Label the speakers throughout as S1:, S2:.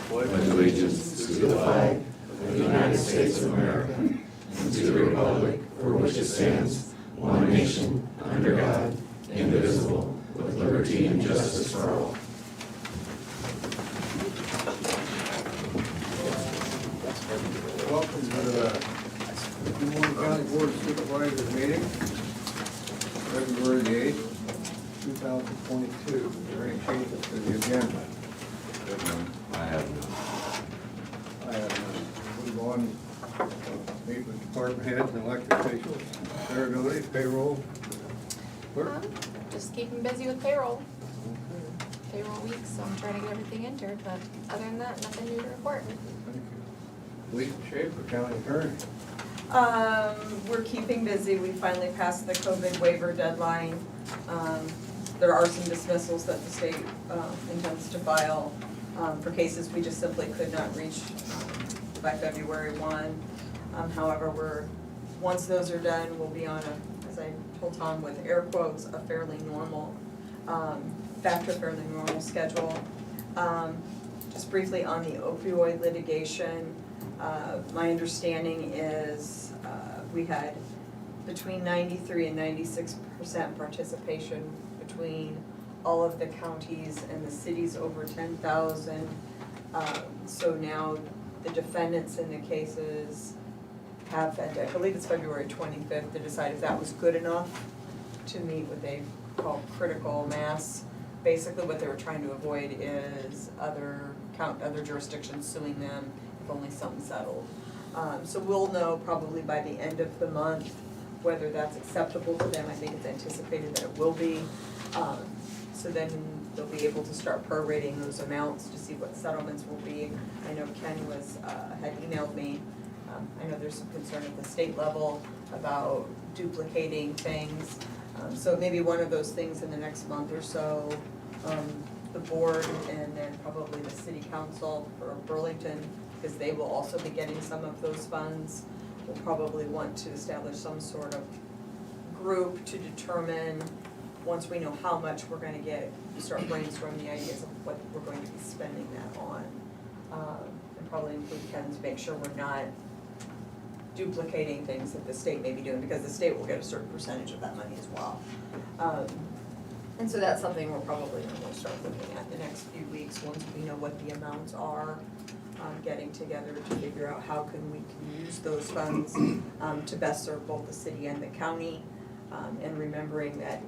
S1: pledge allegiance to the flag of the United States of America and to the republic for which it stands, one nation, under God, indivisible, with liberty and justice for all.
S2: Welcome to the Moines County Board of Supervisors meeting, February the 8th, 2022. Are there any changes to the agenda?
S1: I have none.
S2: I have none. Move on, meet with department heads and elected officials, availability, payroll. Clerk?
S3: Just keeping busy with payroll week, so I'm trying to get everything entered, but other than that, nothing new to report.
S2: Thank you. Lisa Schaefer, county attorney.
S4: We're keeping busy. We finally passed the COVID waiver deadline. There are some dismissals that the state intends to file for cases we just simply could not reach by February 1. However, once those are done, we'll be on a, as I told Tom with air quotes, a fairly normal, back to a fairly normal schedule. Just briefly on the opioid litigation, my understanding is we had between 93 and 96% participation between all of the counties and the cities over 10,000. So now the defendants in the cases have, I believe it's February 25th, to decide if that was good enough to meet what they call critical mass. Basically what they were trying to avoid is other jurisdictions suing them if only something settled. So we'll know probably by the end of the month whether that's acceptable to them. I think it's anticipated that it will be. So then they'll be able to start prorating those amounts to see what settlements will be. I know Ken had emailed me. I know there's some concern at the state level about duplicating things. So maybe one of those things in the next month or so, the board and then probably the city council for Burlington, because they will also be getting some of those funds, will probably want to establish some sort of group to determine, once we know how much we're gonna get, start brainstorming the ideas of what we're going to be spending that on. And probably include Ken to make sure we're not duplicating things that the state may be doing, because the state will get a certain percentage of that money as well. And so that's something we're probably going to start looking at the next few weeks, once we know what the amounts are, getting together to figure out how we can use those funds to best serve both the city and the county, and remembering that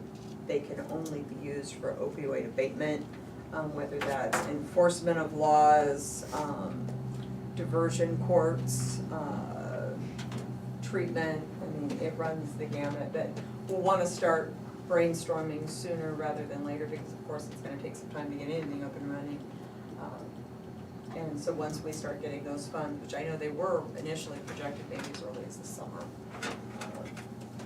S4: they can only be used for opioid abatement, whether that's enforcement of laws, diversion courts, treatment. I mean, it runs the gamut, but we'll want to start brainstorming sooner rather than later, because of course it's going to take some time to get anything up and running. And so once we start getting those funds, which I know they were initially projected maybe as early as the summer.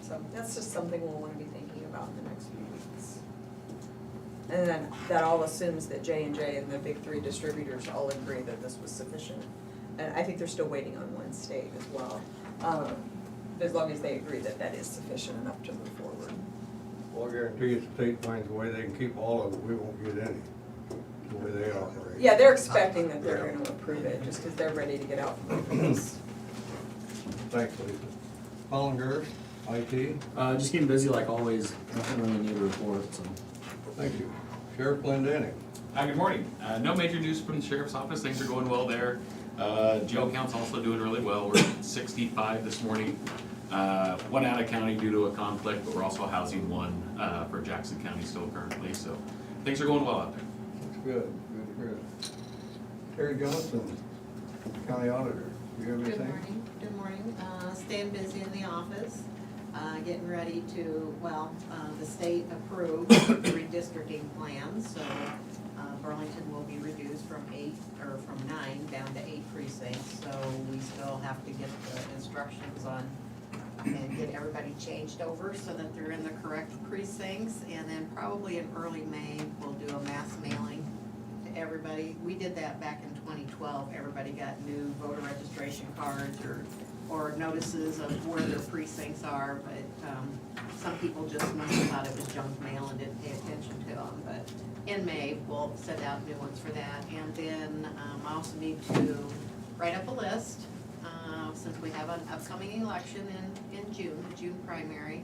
S4: So that's just something we'll want to be thinking about in the next few weeks. And then that all assumes that J&J and the big three distributors all agree that this was sufficient. And I think they're still waiting on one state as well. As long as they agree that that is sufficient enough to move forward.
S2: Well, I guarantee you, the state finds a way they can keep all of it, we won't get any, the way they operate.
S4: Yeah, they're expecting that they're going to approve it, just because they're ready to get out from this.
S2: Thanks, Lisa. Hollinger, IT,
S5: Just keeping busy like always, nothing really new to report, so.
S2: thank you. Sheriff Glendenning.
S6: Good morning. No major news from the sheriff's office. Things are going well there. Jail count's also doing really well. We're at 65 this morning. One out of county due to a conflict, but we're also housing one for Jackson County still currently. So things are going well out there.
S2: That's good, good, good. Terry Johnson, county auditor, do you have anything?
S7: Good morning. Staying busy in the office, getting ready to, the state approved the redistricting plan, so Burlington will be reduced from 9 down to 8 precincts, so we still have to get the instructions on and get everybody changed over so that they're in the correct precincts, and then probably in early May, we'll do a mass mailing to everybody. We did that back in 2012. Everybody got new voter registration cards or or notices of where their precincts are, but some people just must have thought it was junk mail and didn't pay attention to them. But in May, we'll send out new ones for that. And then I also need to write up a list, since we have an upcoming election in June, the June primary,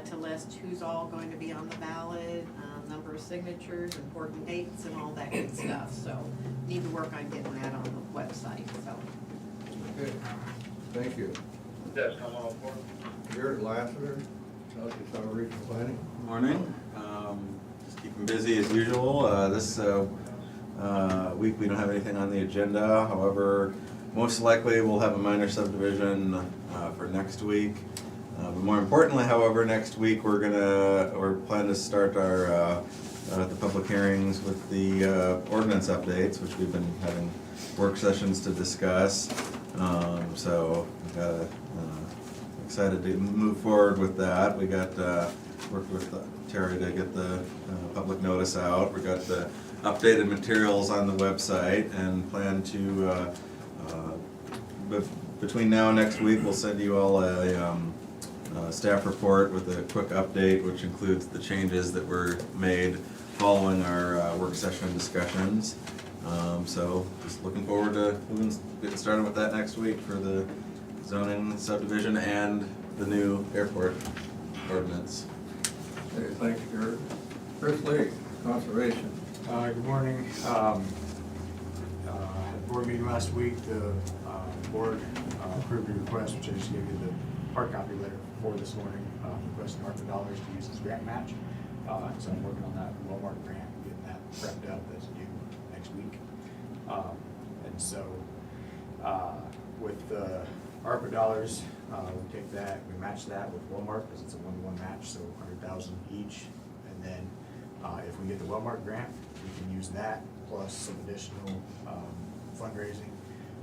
S7: to list who's all going to be on the ballot, number of signatures, important dates, and all that good stuff. So need to work on getting that on the website, so.
S2: Okay, thank you.
S8: Yes, come on board.
S2: Jared Lassiter, Southeast Iowa Regional Planning.
S9: Morning. Just keeping busy as usual. This week we don't have anything on the agenda. However, most likely we'll have a minor subdivision for next week. But more importantly, however, next week we're planning to start our the public hearings with the ordinance updates, which we've been having work sessions to discuss. So excited to move forward with that. We got worked with Terry to get the public notice out. We got the updated materials on the website and plan to between now and next week we'll send you all a staff report with a quick update, which includes the changes that were made following our work session discussions. So just looking forward to getting started with that next week for the zoning subdivision and the new airport ordinance.
S2: Okay, thank you, Jared. Chris Lee, Conservation.
S10: Good morning. Had a board meeting last week. The board approved a request, which I just gave you the hard copy letter for this morning, requesting ARPA dollars to use as grant match. So I'm working on that Walmart grant, getting that prepped up as due next week. And so with the ARPA dollars, we take that, we match that with Walmart because it's a 1-to-1 match, so 100,000 each. And then if we get the Walmart grant, we can use that plus some additional fundraising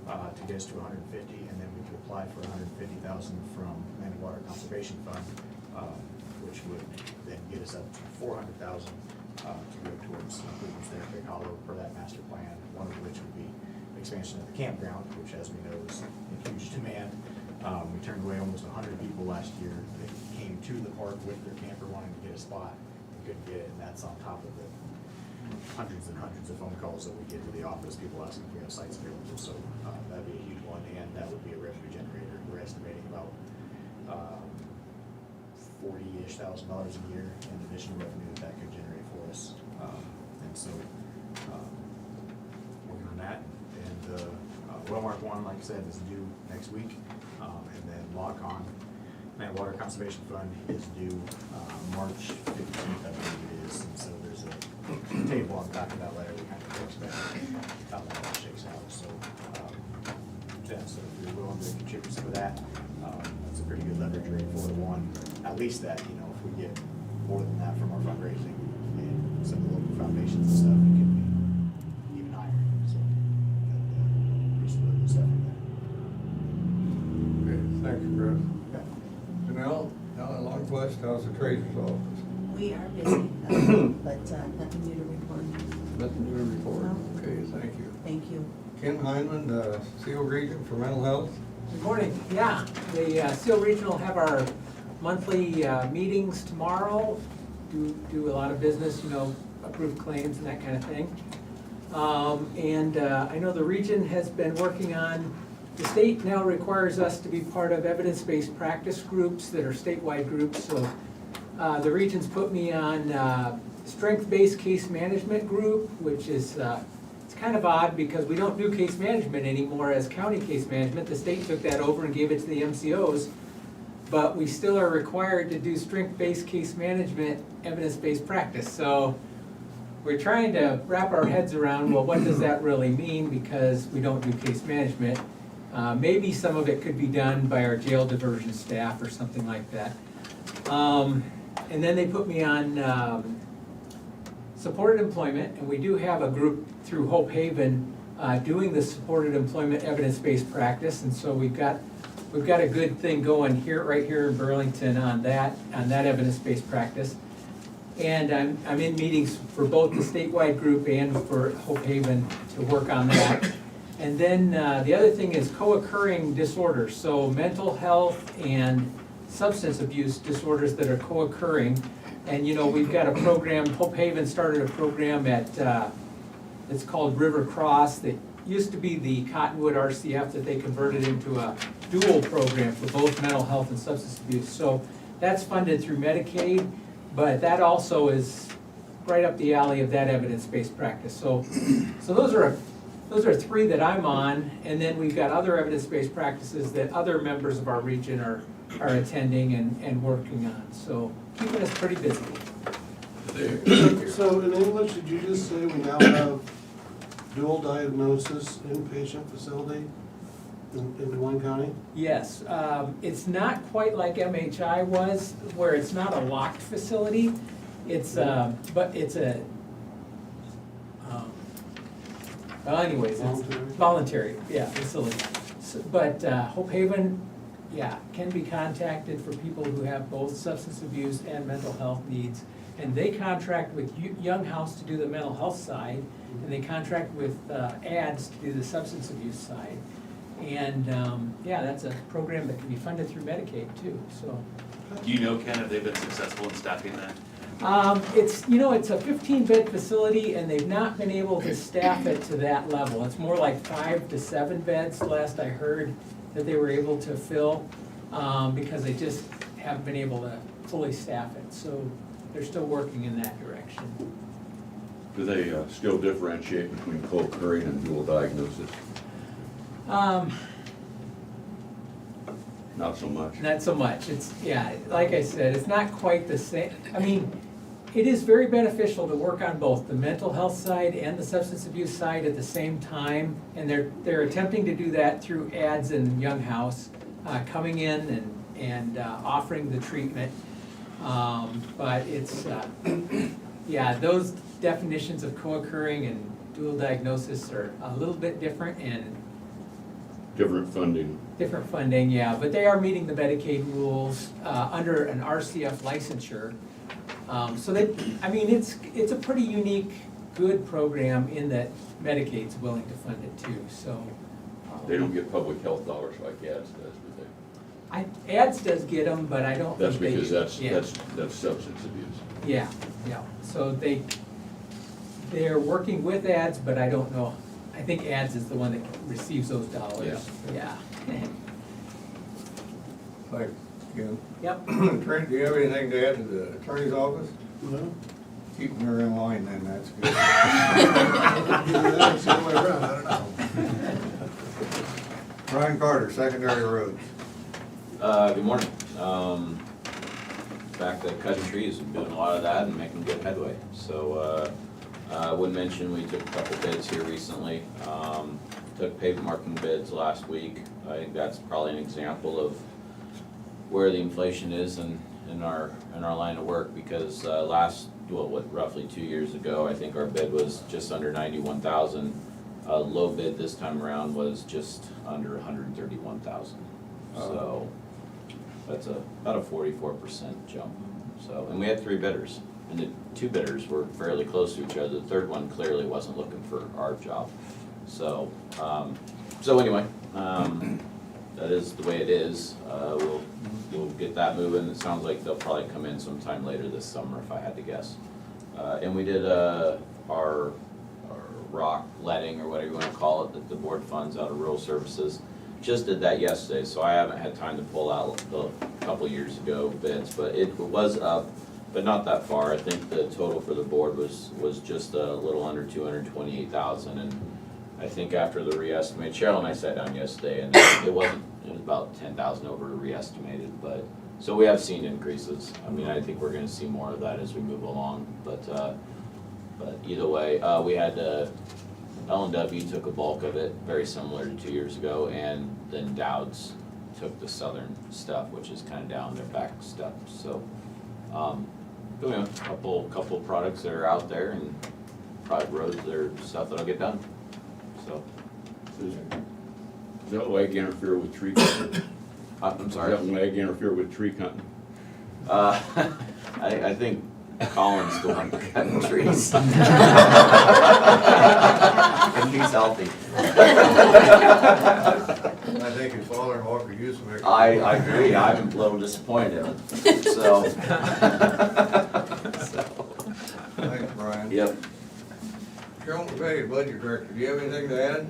S10: to get us to 150, and then we can apply for 150,000 from Land and Water Conservation Fund, which would then get us up to 400,000 to go towards improvements there at Big Hollow per that master plan. One of which would be expansion of the campground, which, as we know, is in huge demand. We turned away almost 100 people last year that came to the park with their camper wanting to get a spot and couldn't get it, and that's on top of the hundreds and hundreds of phone calls that we get to the office, people asking if we have sites available. So that'd be a huge one, and that would be a revenue generator. We're estimating about $40,000-ish a year in additional revenue that could generate for us. And so working on that. And the Wellmark one, like I said, is due next week. And then Lock-On Land Water Conservation Fund is due March 15th, I believe it is. And so there's a table on the back of that letter. We kind of expect how that all shakes out. So yeah, so if you're willing to contribute some of that, that's a pretty good leverage rate for the one. At least that, you know, if we get more than that from our fundraising and some of the local foundations and stuff, it could be even higher. So pretty good stuff in there.
S2: Okay, thank you, Chris.
S10: Okay.
S2: Janelle, down in Longquest, how's the treasurer's office?
S11: We are busy, but nothing new to report.
S2: Nothing new to report.
S11: No.
S2: Okay, thank you.
S11: Thank you.
S2: Ken Heinman, Seal Region for Mental Health.
S12: Good morning. Yeah, the Seal Region will have our monthly meetings tomorrow. Do a lot of business, you know, approve claims and that kind of thing. And I know the region has been working on, the state now requires us to be part of evidence-based practice groups that are statewide groups. So the region's put me on strength-based case management group, which is it's kind of odd because we don't do case management anymore as county case management. The state took that over and gave it to the MCOs, but we still are required to do strength-based case management, evidence-based practice. So we're trying to wrap our heads around, well, what does that really mean, because we don't do case management. Maybe some of it could be done by our jail diversion staff or something like that. And then they put me on supported employment, and we do have a group through Hope Haven doing the supported employment evidence-based practice, and so we've got a good thing going here, right here in Burlington on that evidence-based practice. And I'm in meetings for both the statewide group and for Hope Haven to work on that. And then the other thing is co-occurring disorders, so mental health and substance abuse disorders that are co-occurring. And you know, we've got a program, Hope Haven started a program at, it's called River Cross, that used to be the Cottonwood RCF that they converted into a dual program for both mental health and substance abuse. So that's funded through Medicaid, but that also is right up the alley of that evidence-based practice. So those are three that I'm on, and then we've got other evidence-based practices that other members of our region are attending and working on. So keeping us pretty busy.
S1: So in English, did you just say we now have dual diagnosis inpatient facility in Des Moines County?
S12: Yes, it's not quite like MHI was, where it's not a locked facility. It's, but it's a, well anyways, it's voluntary, yeah, facility. But Hope Haven, yeah, can be contacted for people who have both substance abuse and mental health needs. And they contract with Young House to do the mental health side, and they contract with ADS to do the substance abuse side. And, yeah, that's a program that can be funded through Medicaid too, so.
S6: Do you know, Ken, if they've been successful in staffing that?
S12: It's, you know, it's a 15-bed facility, and they've not been able to staff it to that level. It's more like 5 to 7 beds, last I heard, that they were able to fill, because they just haven't been able to fully staff it. So they're still working in that direction.
S8: Do they still differentiate between co-occurring and dual diagnosis? Not so much.
S12: Not so much. It's, yeah, like I said, it's not quite the same. I mean, it is very beneficial to work on both the mental health side and the substance abuse side at the same time. And they're attempting to do that through ads in Young House, coming in and offering the treatment. But it's, yeah, those definitions of co-occurring and dual diagnosis are a little bit different and
S8: Different funding.
S12: different funding, yeah, but they are meeting the Medicaid rules under an RCF licensure. So that, I mean, it's a pretty unique, good program in that Medicaid's willing to fund it too, so.
S8: They don't get public health dollars like ADS does, do they?
S12: ADS does get them, but I don't
S8: That's
S12: think they.
S8: because
S12: yeah.
S8: that's substance abuse.
S12: Yeah, yeah, so they're working with ADS, but I don't know. I think ADS is the one that receives those dollars. Yeah.
S2: Like, you
S12: Yep.
S2: know, Trent, do you have anything to add to the attorney's office?
S1: No?
S2: Keeping her in line then, that's good.
S1: That's the other way around, I don't know.
S2: Brian Carter, Secondary Roads.
S13: Good morning. Back to cutting trees, and doing a lot of that and making good headway. So, I would mention we took a couple bids here recently. Took pavement marking bids last week. I think that's probably an example of where the inflation is in our line of work, because roughly 2 years ago, I think our bid was just under 91,000. Low bid this time around was just under 131,000. So that's about a 44% jump. So, and we had 3 bidders, and the 2 bidders were fairly close to each other. The third one clearly wasn't looking for our job. So, anyway, that is the way it is. We'll get that moving. It sounds like they'll probably come in sometime later this summer, if I had to guess. And we did our rock letting, or whatever you want to call it, that the board funds out of rural services. Just did that yesterday, so I haven't had time to pull out the couple years ago bids, but it was up, but not that far. I think the total for the board was just a little under 228,000, and I think after the re-estimate, Cheryl and I sat down yesterday, and it was about 10,000 over re-estimated, but, so we have seen increases. I mean, I think we're gonna see more of that as we move along, but either way, we had, L&W took a bulk of it, very similar to 2 years ago, and then Dowd's took the southern stuff, which is kind of down their back stuff, so, you know, couple products that are out there, and private roads that are stuff that'll get done, so.
S8: Does that lag interfere with tree cutting?
S13: I'm sorry?
S8: Does that lag interfere with tree cutting?
S13: I think Colin's the one cutting trees.
S12: At least
S13: healthy.
S2: I think his father-in-law could use some exercise.
S13: I agree, I'm a little disappointed, so.
S2: Thanks, Brian.
S13: Yep.
S2: Cheryl McVeigh, Budget Director, do you have anything to add?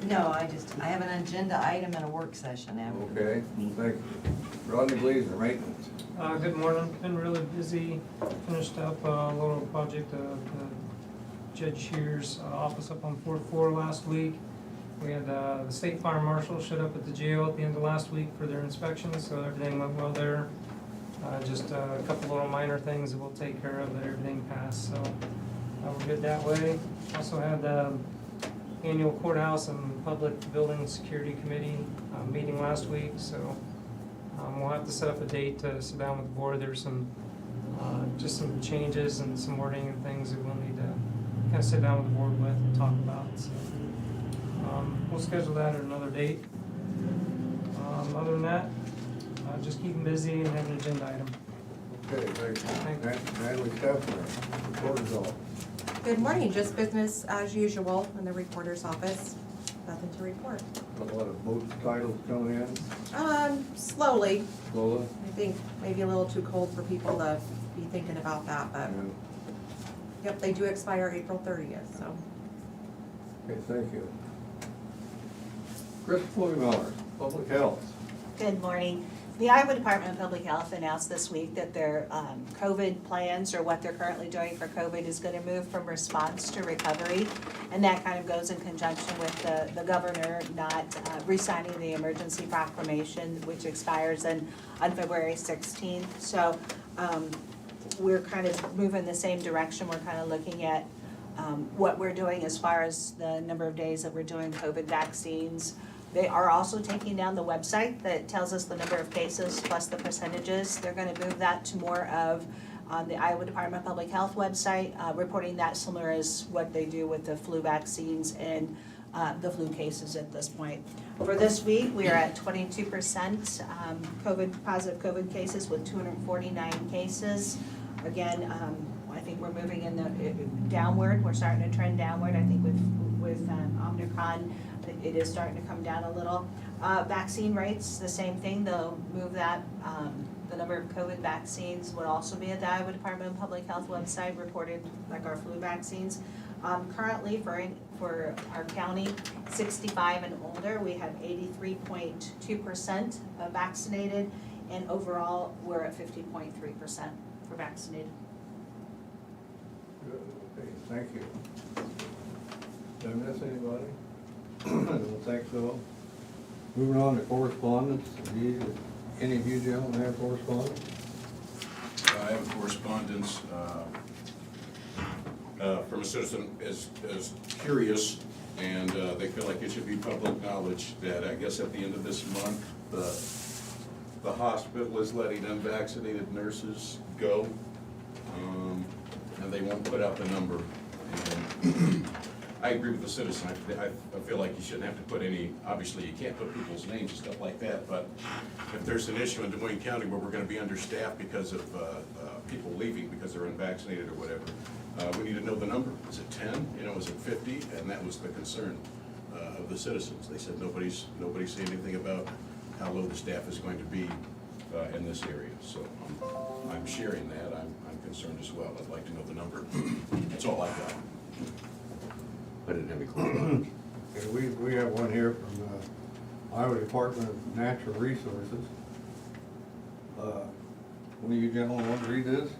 S11: No, I have an agenda item and a work session after.
S2: Okay, thank you. Rodney Gleason, Maintenance.
S14: Good morning, been really busy, finished up a little project of Judge Shear's office up on fourth floor last week. We had the state fire marshal showed up at the jail at the end of last week for their inspection, so everything went well there. Just a couple little minor things that we'll take care of, that everything passed, so we're good that way. Also had the annual courthouse and public building security committee meeting last week, so we'll have to set up a date to sit down with the board. There's some, just some changes and some wording and things that we'll need to kind of sit down with the board with and talk about, so. We'll schedule that at another date. Other than that, just keep them busy and have an agenda item.
S2: Okay, thank you. Natalie Stepner, Recorder's Office.
S15: Good morning, just business as usual in the recorder's office. Nothing to report.
S2: A lot of boat titles coming in,
S15: Slowly.
S2: Lola.
S15: I think maybe a little too cold for people to be thinking about that, but
S2: And-
S15: yep, they do expire April 30th, so.
S2: Okay, thank you. Christopher Miller, Public Health.
S16: Good morning. The Iowa Department of Public Health announced this week that their COVID plans, or what they're currently doing for COVID, is going to move from response to recovery. And that kind of goes in conjunction with the governor not re-signing the emergency proclamation, which expires on February 16th. So we're kind of moving the same direction. We're kind of looking at what we're doing as far as the number of days that we're doing COVID vaccines. They are also taking down the website that tells us the number of cases plus the percentages. They're gonna move that to more of on the Iowa Department of Public Health website, reporting that similar as what they do with the flu vaccines and the flu cases at this point. For this week, we are at 22% positive COVID cases with 249 cases. Again, I think we're moving in the downward. We're starting to trend downward. I think with Omicron, it is starting to come down a little. Vaccine rates, the same thing. They'll move that. The number of COVID vaccines would also be at the Iowa Department of Public Health website, reported like our flu vaccines. Currently, for our county, 65 and older, we have 83.2% vaccinated, and overall, we're at 50.3% for vaccinated.
S2: Good, okay, thank you. Did I miss anybody? I don't think so. Moving on to correspondence. Any of you gentlemen have correspondence?
S1: I have a correspondence from a citizen is curious, and they feel like it should be public knowledge that I guess at the end of this month, the hospital is letting unvaccinated nurses go, and they won't put out the number. And I agree with the citizen. I feel like you shouldn't have to put any, obviously you can't put people's names and stuff like that, but if there's an issue in Des Moines County where we're gonna be understaffed because of people leaving because they're unvaccinated or whatever, we need to know the number. Is it 10? Is it 50? And that was the concern of the citizens. They said nobody's saying anything about how low the staff is going to be in this area. So I'm sharing that. I'm concerned as well. I'd like to know the number. That's all I got.
S8: I didn't have any clue.
S2: Okay, we have one here from Iowa Department of Natural Resources. One of you gentlemen want to read this?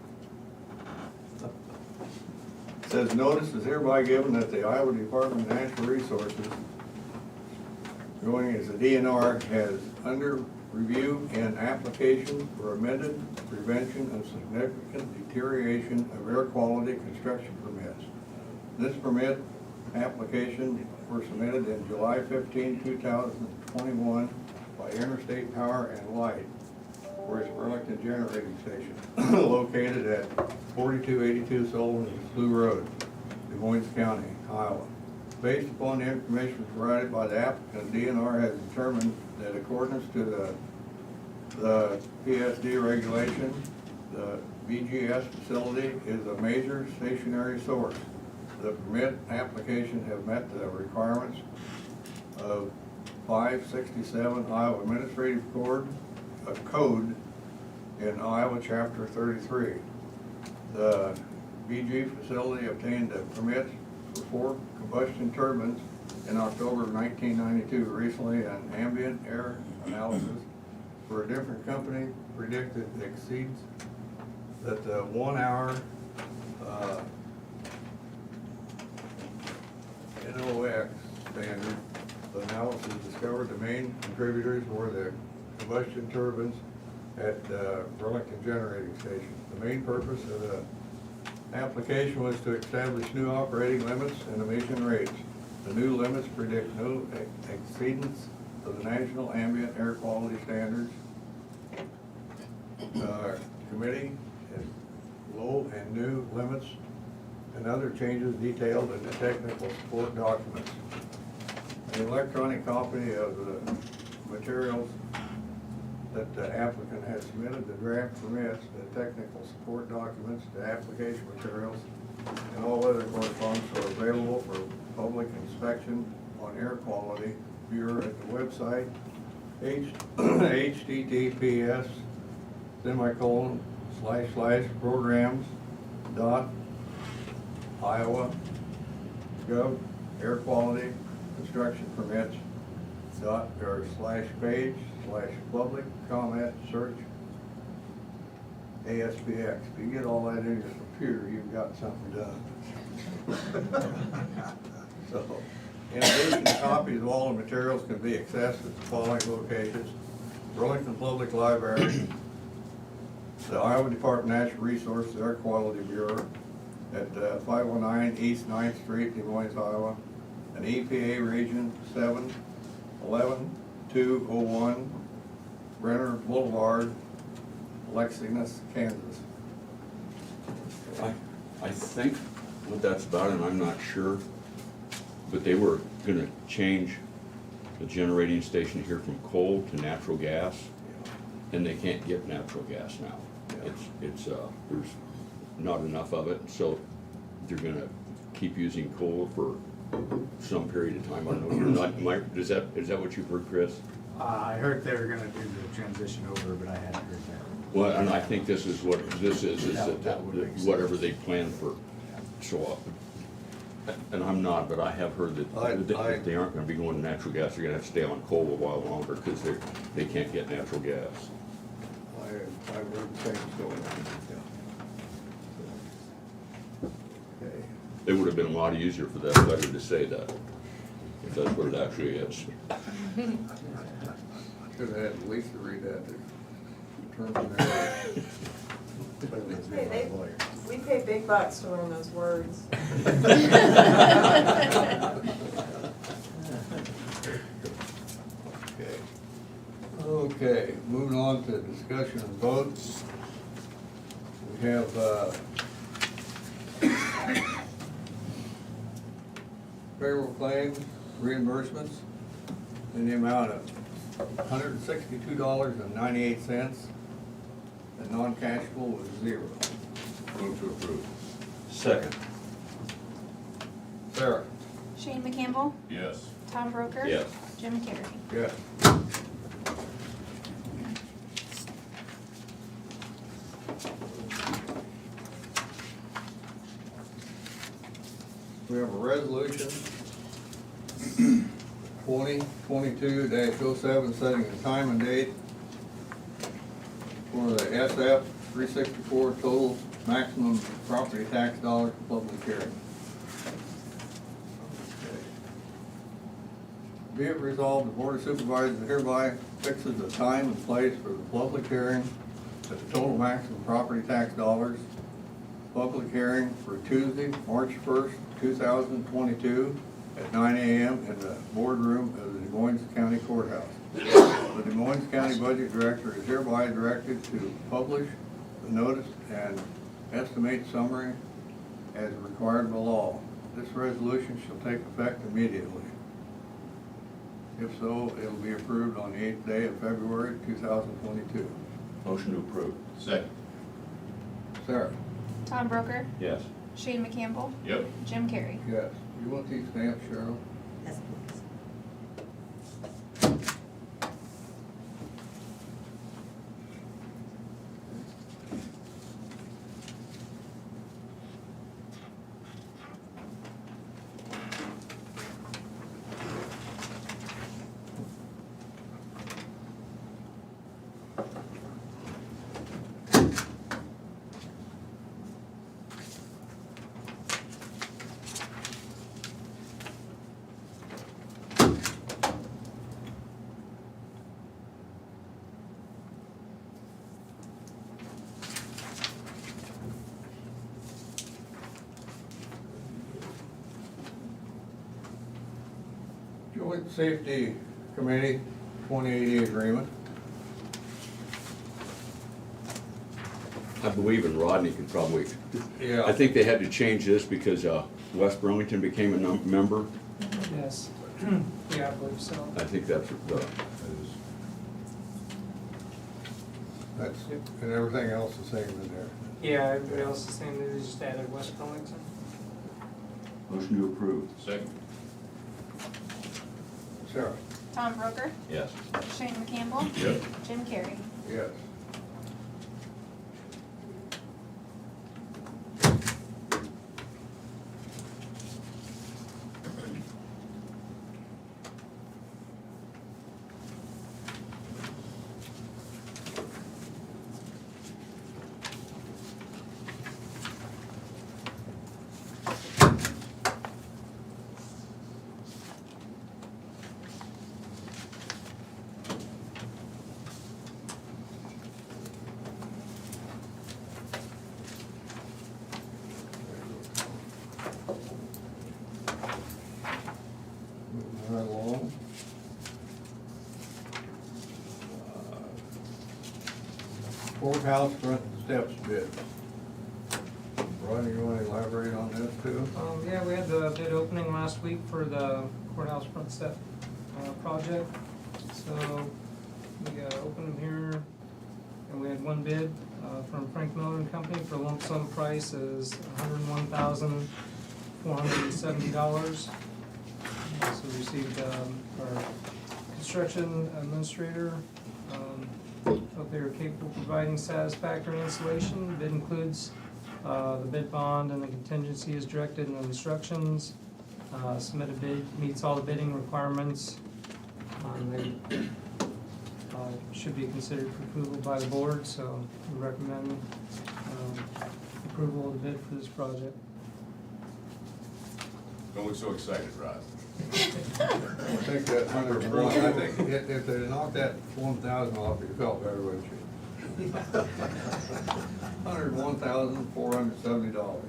S2: It says, notice is hereby given that the Iowa Department of Natural Resources, going as the DNR, has under review an application for amended prevention of significant deterioration of air quality construction permits. This permit application were submitted in July 15, 2021 by Interstate Power and Light for its Burlington Generating Station located at 4282 Sullivan Blue Road, Des Moines County, Iowa. Based upon the information provided by the applicant, DNR has determined that according to the PSD regulation, the BGS facility is a major stationary source The permit application have met the requirements of 567 Iowa Administrative Code in Iowa Chapter 33. The BG facility obtained a permit for 4 combustion turbines in October of 1992. Recently, an ambient air analysis for a different company predicted exceeds that the 1 hour NOx standard analysis discovered the main contributors were the combustion turbines at Burlington Generating Station. The main purpose of the application was to establish new operating limits and emission rates. The new limits predict no exceedance of the national ambient air quality standards. Committee has low and new limits and other changes detailed in the technical support documents. An electronic copy of the materials that the applicant has submitted, the draft permits, the technical support documents, the application materials, and all other correspondence are available for public inspection on Air Quality Bureau at the website https://programs.iowa.gov air quality construction permits /page/public comment search ASPX. If you get all that in your computer, you've got something done. So, in addition, copies of all the materials can be accessed at the following locations: Burlington Public Library, the Iowa Department of Natural Resources Air Quality Bureau at 509 East 9th Street, Des Moines, Iowa, and EPA Region 7, 11201 Brenner Boulevard, Lexington, Kansas.
S8: I think what that's about, and I'm not sure, but they were gonna change the generating station here from coal to natural gas, and they can't get natural gas now. It's there's not enough of it, so they're gonna keep using coal for some period of time. I don't know, you're not, is that what you've heard, Chris?
S10: I heard they were gonna do the transition over, but I hadn't heard that.
S8: Well, and I think this is what this is
S10: That would make sense.
S8: whatever they plan for, so, and I'm not, but I have heard that if they aren't gonna be going to natural gas, they're gonna have to stay on coal a while longer, because they can't get natural gas.
S2: I've heard the same story. Okay.
S8: It would have been a lot easier for that letter to say that, if that's what it actually is.
S2: Should have had Lisa read that.
S4: Hey, we pay big bucks to learn those words.
S2: Okay, moving on to discussion and votes. We have payroll claims, reimbursements in the amount of $162.98, and non-cashable was $0.
S8: Move to approve.
S9: Second.
S2: Sarah?
S3: Shane McCampbell,
S6: Yes.
S3: Tom Broker.
S8: Yes.
S3: Jim Carrey.
S2: Yes. We have a resolution 2022-07 setting a time and date for the SF 364 total maximum property tax dollars for public hearing. Be it resolved, the Board of Supervisors hereby fixes the time and place for the public hearing at the total maximum property tax dollars. Public hearing for Tuesday, March 1st, 2022 at 9 a.m. in the boardroom of the Des Moines County Courthouse. The Des Moines County Budget Director is hereby directed to publish the notice and estimate summary as required by law. This resolution shall take effect immediately. If so, it will be approved on the 8th day of February 2022.
S8: Motion to approve.
S6: Second.
S2: Sarah?
S3: Tom Broker,
S8: Yes.
S3: Shane McCampbell,
S6: Yep.
S3: Jim Carrey.
S2: Yes. You want these stamps, Cheryl?
S11: Yes, please.
S2: Joint Safety Committee 2080 agreement.
S8: I believe in Rodney could probably,
S2: Yeah.
S8: I think they had to change this because West Burlington became a member.
S14: Yes. Yeah, I believe so.
S8: I think that's the,
S2: That's, and everything else the same in there.
S14: Yeah, everybody else is the same, they just added West Burlington.
S8: motion to approve.
S6: Second.
S2: Sarah?
S3: Tom Broker,
S8: Yes.
S3: Shane McCampbell,
S6: Yep.
S3: Jim Carrey.
S2: Yes. Moving right along. Courthouse front steps bid. Rodney, you want to elaborate on this too?
S14: Yeah, we had the bid opening last week for the courthouse front step, project. So we, opened them here, and we had one bid, from Frank Miller and Company for a lump sum price is $101,470. Also received, our construction administrator, felt they were capable of providing satisfactory installation. Bid includes the bid bond and the contingency is directed in the instructions. Submitted bid meets all the bidding requirements. They should be considered for approval by the board, so we recommend approval of the bid for this project.
S1: Don't look so excited, Rod.
S2: I think that 101, I think if they knocked that 1,000 off, you felt better, wouldn't you? $101,470.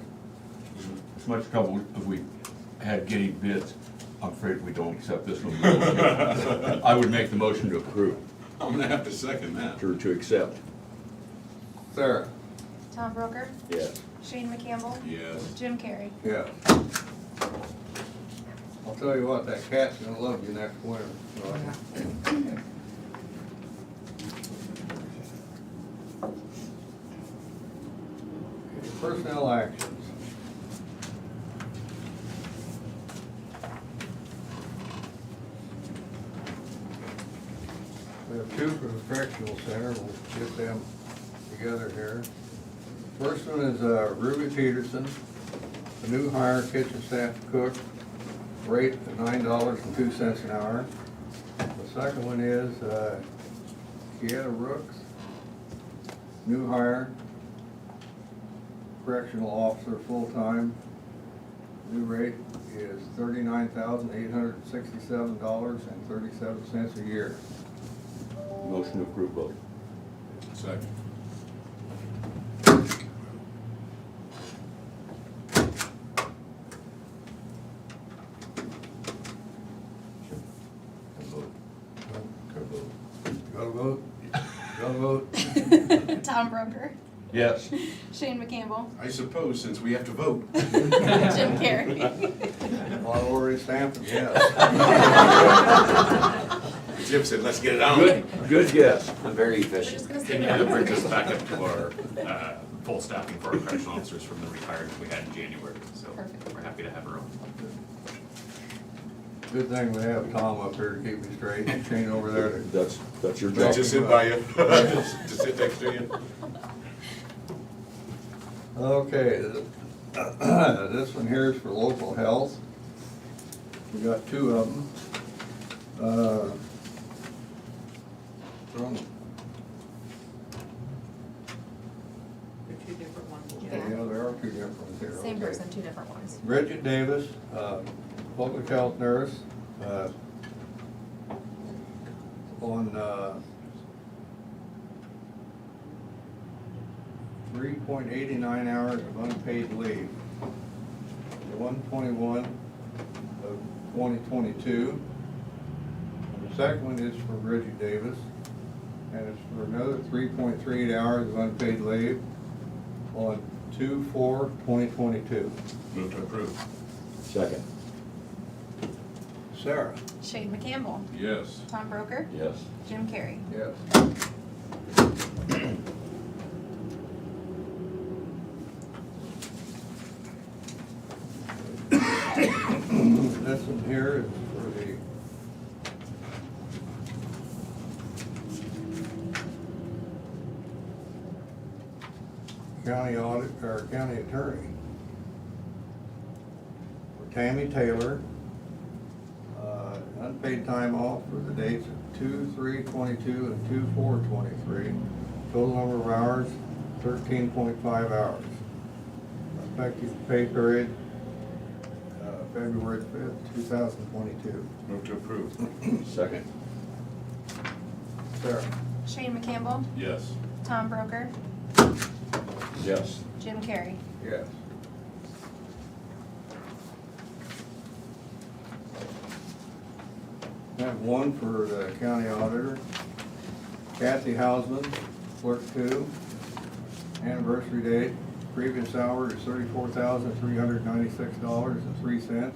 S8: As much trouble as we had getting bids, I'm afraid we don't accept this one. I would make the motion to approve,
S1: I'm gonna have to second that.
S8: or to accept.
S2: Sarah?
S3: Tom Broker,
S8: Yes.
S3: Shane McCampbell,
S1: Yes.
S3: Jim Carrey.
S2: Yeah. I'll tell you what, that cat's gonna love you next winter. Rodney. Personnel actions. We have two for the correctional center, we'll get them together here. First one is Ruby Peterson, a new hire kitchen staff cook, rate of $9.02 an hour. The second one is Kieta Rooks, new hire, correctional officer, full-time. New rate is $39,867.37 a year.
S8: Motion to approve both.
S1: Second.
S2: Got a vote? Got a vote?
S3: Tom Broker,
S8: Yes.
S3: Shane McCampbell,
S1: I suppose since we have to vote.
S3: Jim Carrey.
S2: Well, I already stamped them, yes.
S1: Jim said, let's get it on.
S8: Good guess.
S13: I'm very
S3: We're
S13: efficient.
S3: just gonna
S6: Can
S3: say
S6: you
S3: that.
S6: bring us back up to our full staffing for our correctional officers from the retirement we had in January, so
S3: Perfect.
S6: we're happy to have her on.
S2: Good thing we have Tom up here to keep me straight. Shane over there to.
S8: That's your job.
S2: Just sit by
S1: you, to sit next to you.
S2: Okay, this one here is for local health. We got two of them. From,
S7: Two different ones.
S2: yeah, there are two different ones here.
S3: Same
S2: okay.
S3: person, two different ones.
S2: Bridget Davis, public health nurse, on 3.89 hours of unpaid leave. 1/21 of 2022. And the second one is for Bridget Davis, and it's for another 3.38 hours of unpaid leave on 2/4/2022.
S1: Move to approve.
S8: Second.
S2: Sarah?
S3: Shane McCampbell,
S1: Yes.
S3: Tom Broker,
S8: Yes.
S3: Jim Carrey.
S2: Yes. This one here is for the county audit, or county attorney. For Tammy Taylor, unpaid time off for the dates of 2/3/22 and 2/4/23. Total number of hours, 13.5 hours. Effective pay period, February 5th, 2022.
S1: Move to approve.
S8: Second.
S2: Sarah?
S3: Shane McCampbell,
S1: Yes.
S3: Tom Broker,
S8: Yes.
S3: Jim Carrey.
S2: Yes. I have one for the county auditor. Kathy Hausman, clerk 2. Anniversary date, previous salary is $34,396.03.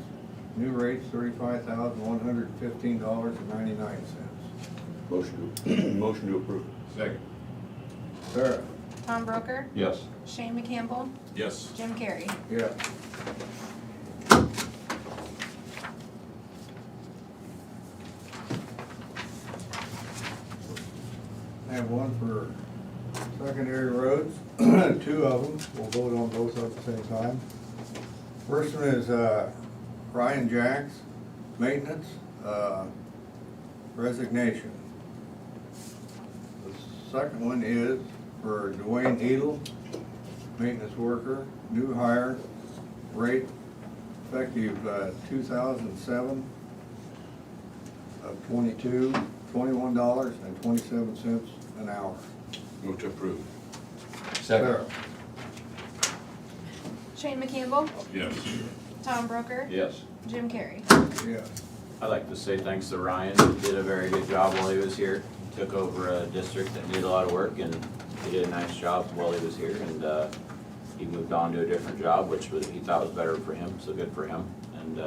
S2: New rate's $35,115.99.
S8: Motion to approve.
S1: Second.
S2: Sarah?
S3: Tom Broker,
S8: Yes.
S3: Shane McCampbell,
S1: Yes.
S3: Jim Carrey.
S2: Yes. I have one for secondary roads, two of them, we'll vote on both at the same time. First one is Ryan Jacks, maintenance, resignation. The second one is for Dwayne Edel, maintenance worker, new hire, rate effective 2007 of $21.27 an hour.
S1: Move to approve.
S2: Sarah?
S3: Shane McCampbell,
S1: Yes.
S3: Tom Broker,
S13: Yes.
S3: Jim Carrey.
S2: Yes.
S13: I'd like to say thanks to Ryan. He did a very good job while he was here. He took over a district that needed a lot of work, and he did a nice job while he was here. And he moved on to a different job, which he thought was better for him, so good for him. And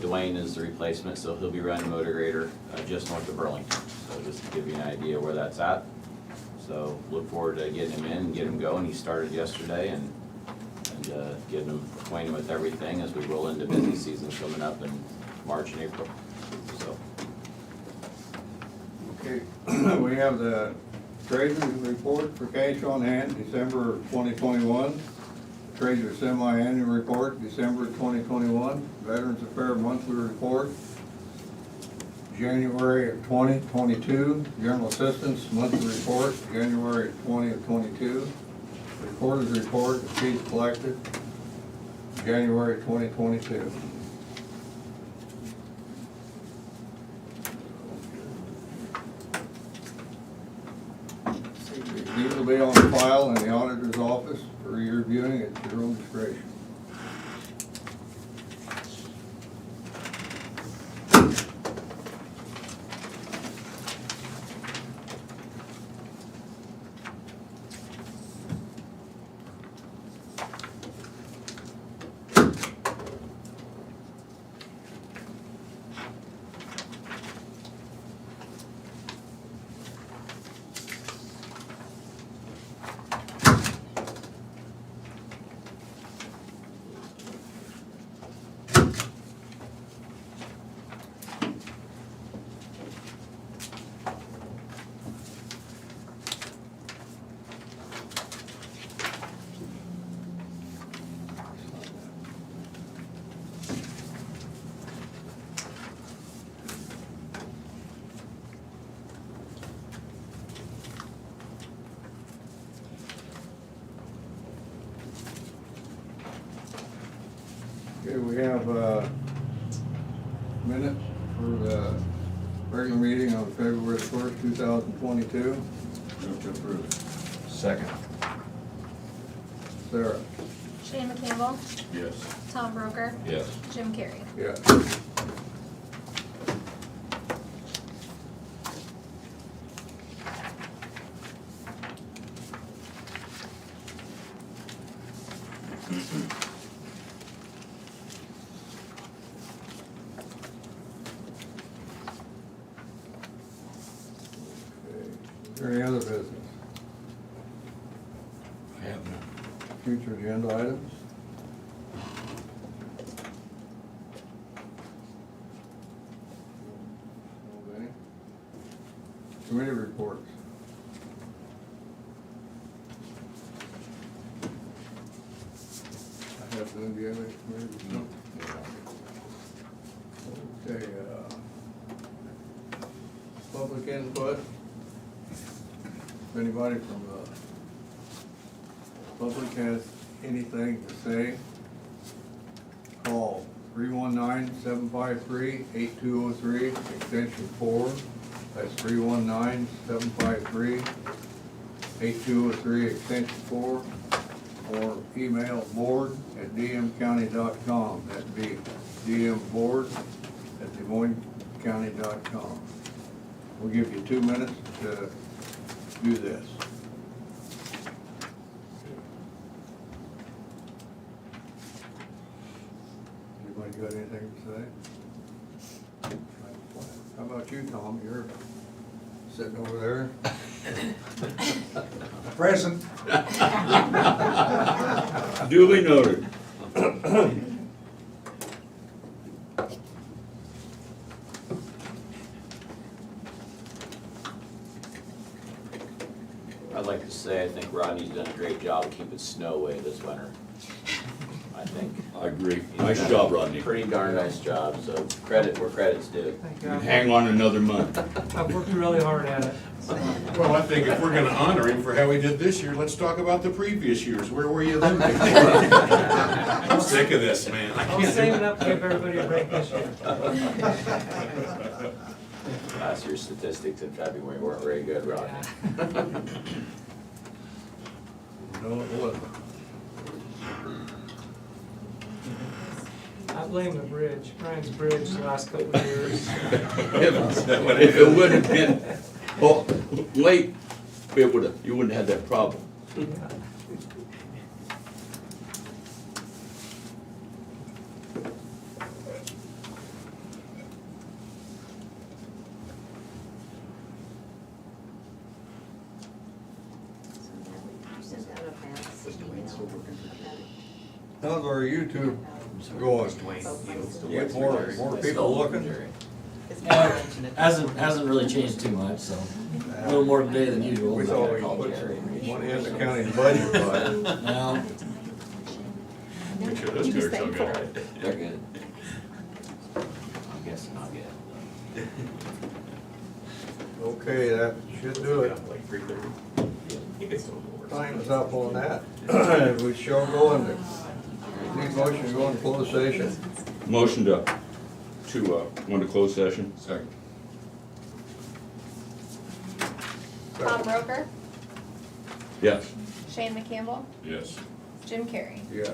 S13: Dwayne is the replacement, so he'll be running motor grader just north of Burlington. So just to give you an idea where that's at. So look forward to getting him in and getting him going. He started yesterday, and getting him acquainted with everything as we roll into busy season coming up in March and April. So
S2: Okay, we have the treasurer's report for cash on hand, December of 2021. Treasurer's semi-annual report, December of 2021. Veterans Affairs monthly report, January of 2022. General Assistance monthly report, January of 2022. Recorder's report, fees collected, January 2022. These will be on file in the auditor's office for your viewing at your own discretion. have minutes for the regular meeting on February 1st, 2022.
S8: Move to approve.
S1: Second.
S2: Sarah?
S3: Shane McCampbell,
S8: Yes.
S3: Tom Broker,
S8: Yes.
S3: Jim Carrey.
S2: Yeah. Is there any other business?
S8: I have none.
S2: Future agenda items? Okay. Committee reports. I have none. Do you have any committee reports? Okay, public input. If anybody from the public has anything to say, call 319-753-8203, extension 4. That's 319-753-8203, extension 4. Or email board@dmcounty.com. That'd be dmboard@DesMoinesCounty.com. We'll give you 2 minutes to do this. Anybody got anything to say? How about you, Tom? You're sitting over there.
S1: Present.
S8: Duly noted.
S13: I'd like to say, I think Rodney's done a great job of keeping snow away this winter. I think.
S8: I agree.
S13: He's
S8: Nice
S13: done
S8: job,
S13: a
S8: Rodney.
S13: Pretty darn nice job, so credit where credit's due.
S14: Thank
S8: You
S14: you.
S8: can hang on another month.
S14: I've worked really hard at it.
S1: Well, I think if we're gonna honor him for how he did this year, let's talk about the previous years. Where were you then? I'm sick of this, man. I
S14: I was
S1: can't do
S14: saving
S1: it.
S14: up to give everybody a break this year.
S13: Last year's statistics in February weren't very good, Rodney.
S2: No, it wasn't.
S14: I blame the bridge, Brian's bridge the last couple of years.
S8: If it would have been, well, late, it would have, you wouldn't have had that problem.
S2: How's our YouTube going? Get more people looking?
S5: Hasn't really changed too much, so a little more today than usual.
S2: We
S5: but-
S2: thought we could put some money in the county budget, but
S5: Well,
S1: Make sure those two are still good, right?
S13: They're good. I'm guessing I'll get it.
S2: okay, that should do it.
S1: Like 3:30.
S2: Time is up on that. We shall go into, need motion to go into closed session.
S8: Motion to go into closed session.
S1: Second.
S3: Tom Broker,
S8: Yes.
S3: Shane McCampbell,
S1: Yes.
S3: Jim Carrey.
S2: Yes.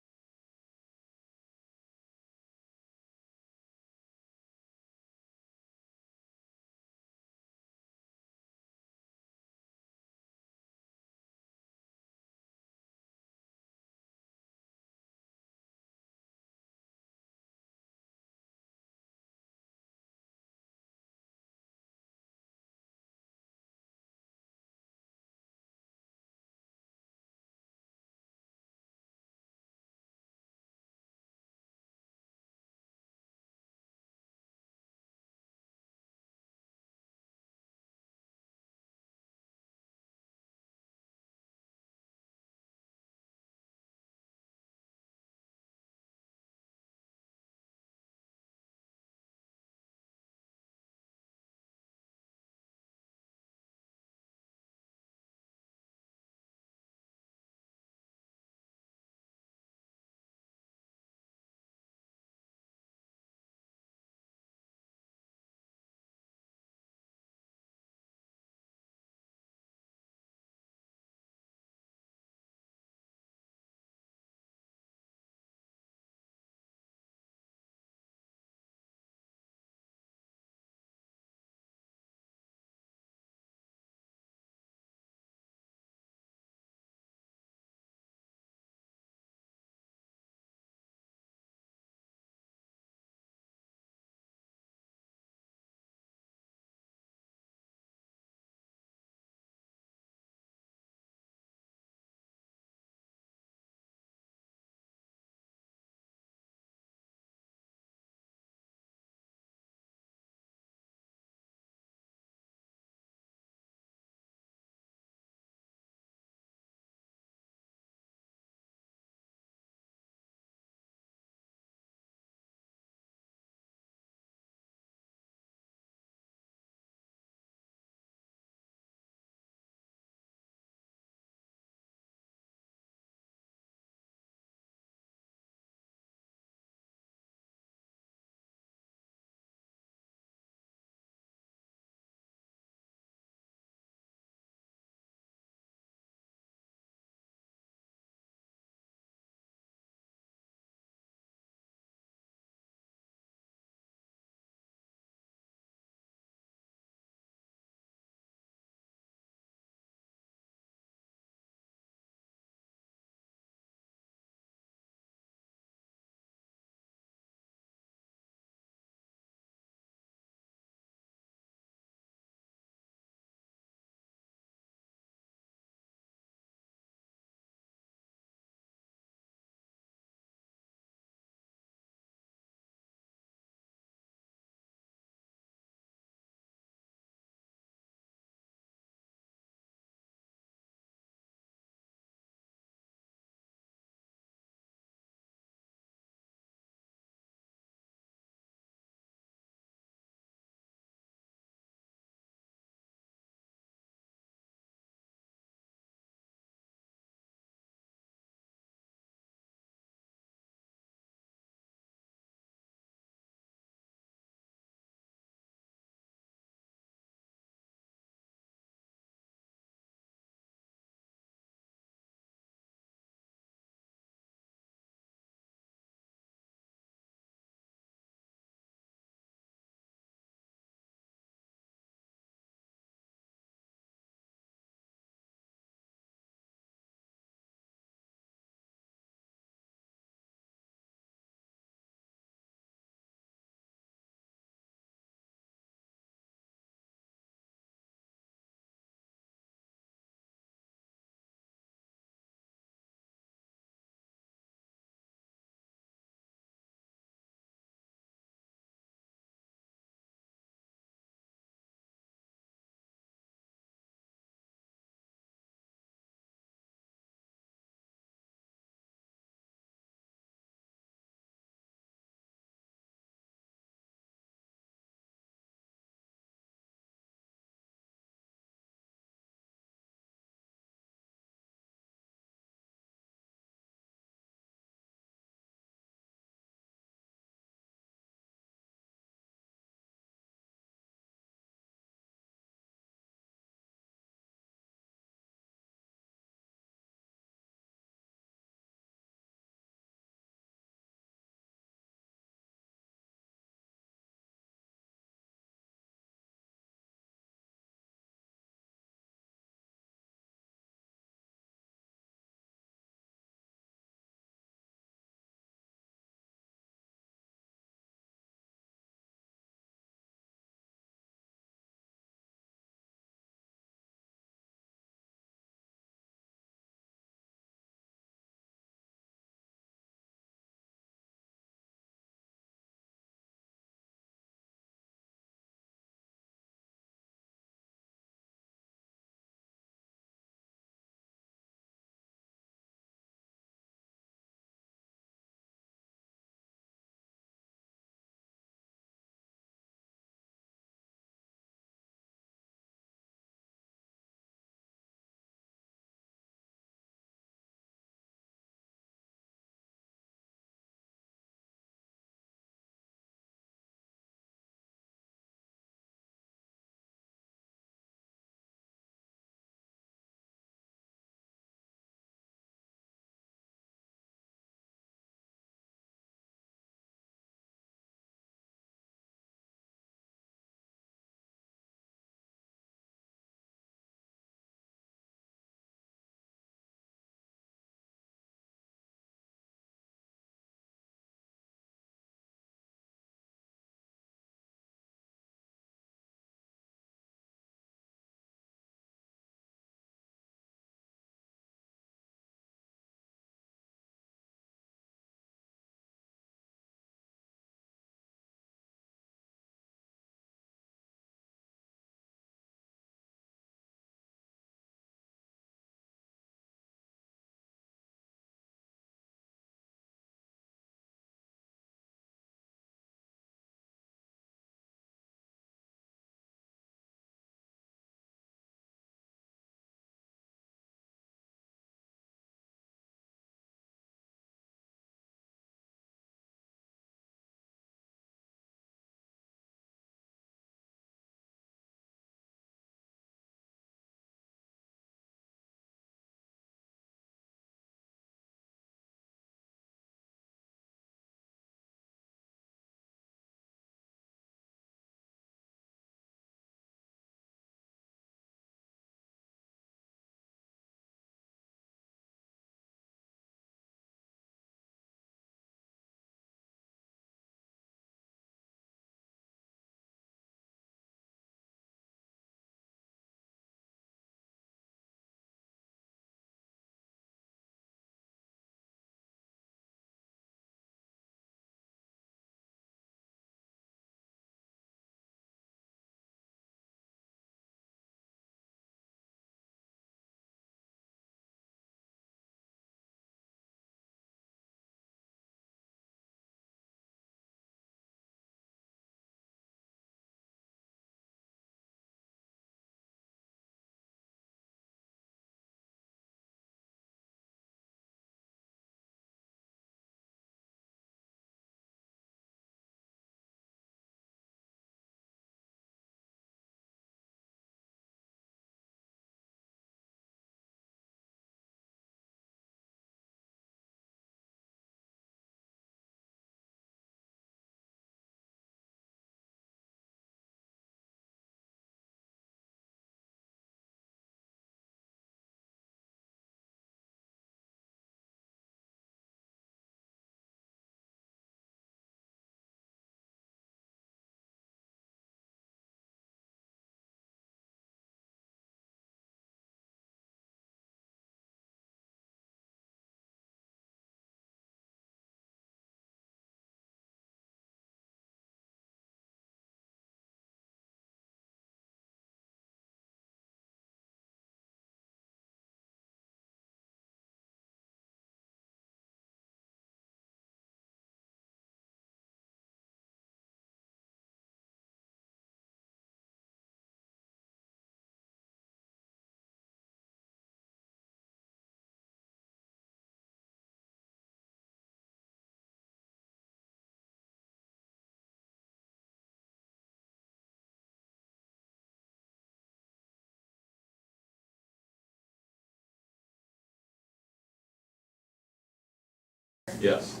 S13: Yes.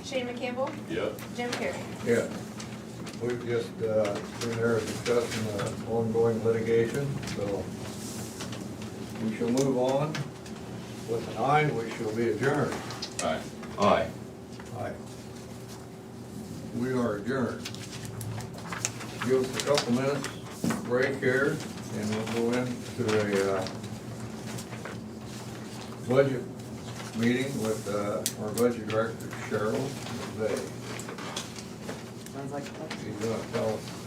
S3: Shane McCampbell,
S13: Yep.
S3: Jim Carrey.
S2: Yeah. We've just, been there discussing, ongoing litigation, so we shall move on. With an aye, we shall be adjourned.
S13: Aye.
S8: Aye.
S2: Aye. We are adjourned. Give us a couple minutes break here, and we'll go into a, budget meeting with, our budget director, Cheryl McVeigh.
S4: Sounds like.
S2: She's gonna tell us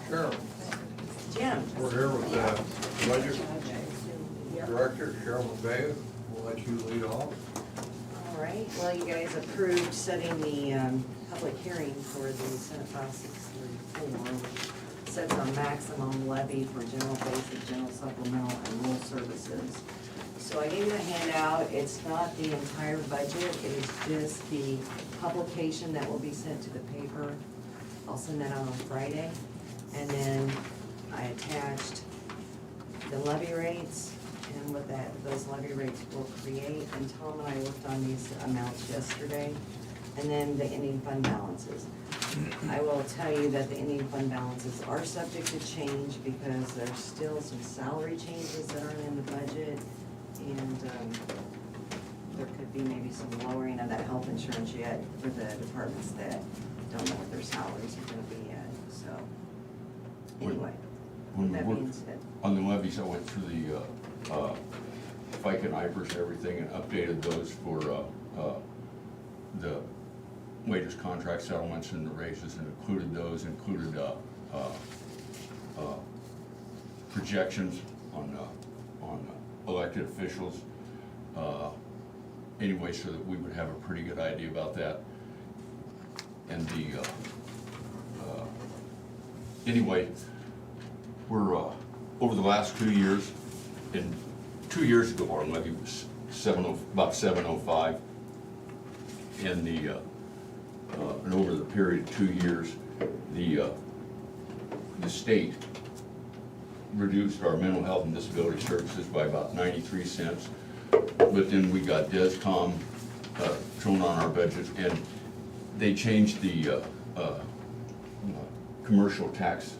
S2: Cheryl,
S16: Jim.
S2: we're here with the budget director, Cheryl McVeigh. We'll let you lead off.
S17: All right, well, you guys approved setting the public hearing for the Senate File 634, which sets our maximum levy for general basic, general supplemental, and rural services. So I gave you a handout. It's not the entire budget, it is just the publication that will be sent to the paper. I'll send that out on Friday. And then I attached the levy rates and what those levy rates will create. And Tom and I worked on these amounts yesterday. And then the ending fund balances. I will tell you that the ending fund balances are subject to change because there's still some salary changes that aren't in the budget. And there could be maybe some lowering of that health insurance yet for the departments that don't know what their salaries are gonna be yet, so. Anyway,
S8: When we
S17: that
S8: worked
S17: being said,
S8: on the levies, I went through the FICA and IFRS and everything and updated those for the wages, contract settlements, and the raises, and included projections on elected officials. Anyway, so that we would have a pretty good idea about that. And anyway, we're, over the last 2 years, and 2 years ago, our levy was about 705. And and over the period of 2 years, the state reduced our mental health and disability services by about 93 cents. But then we got DESCOM thrown on our budget, and they changed the commercial tax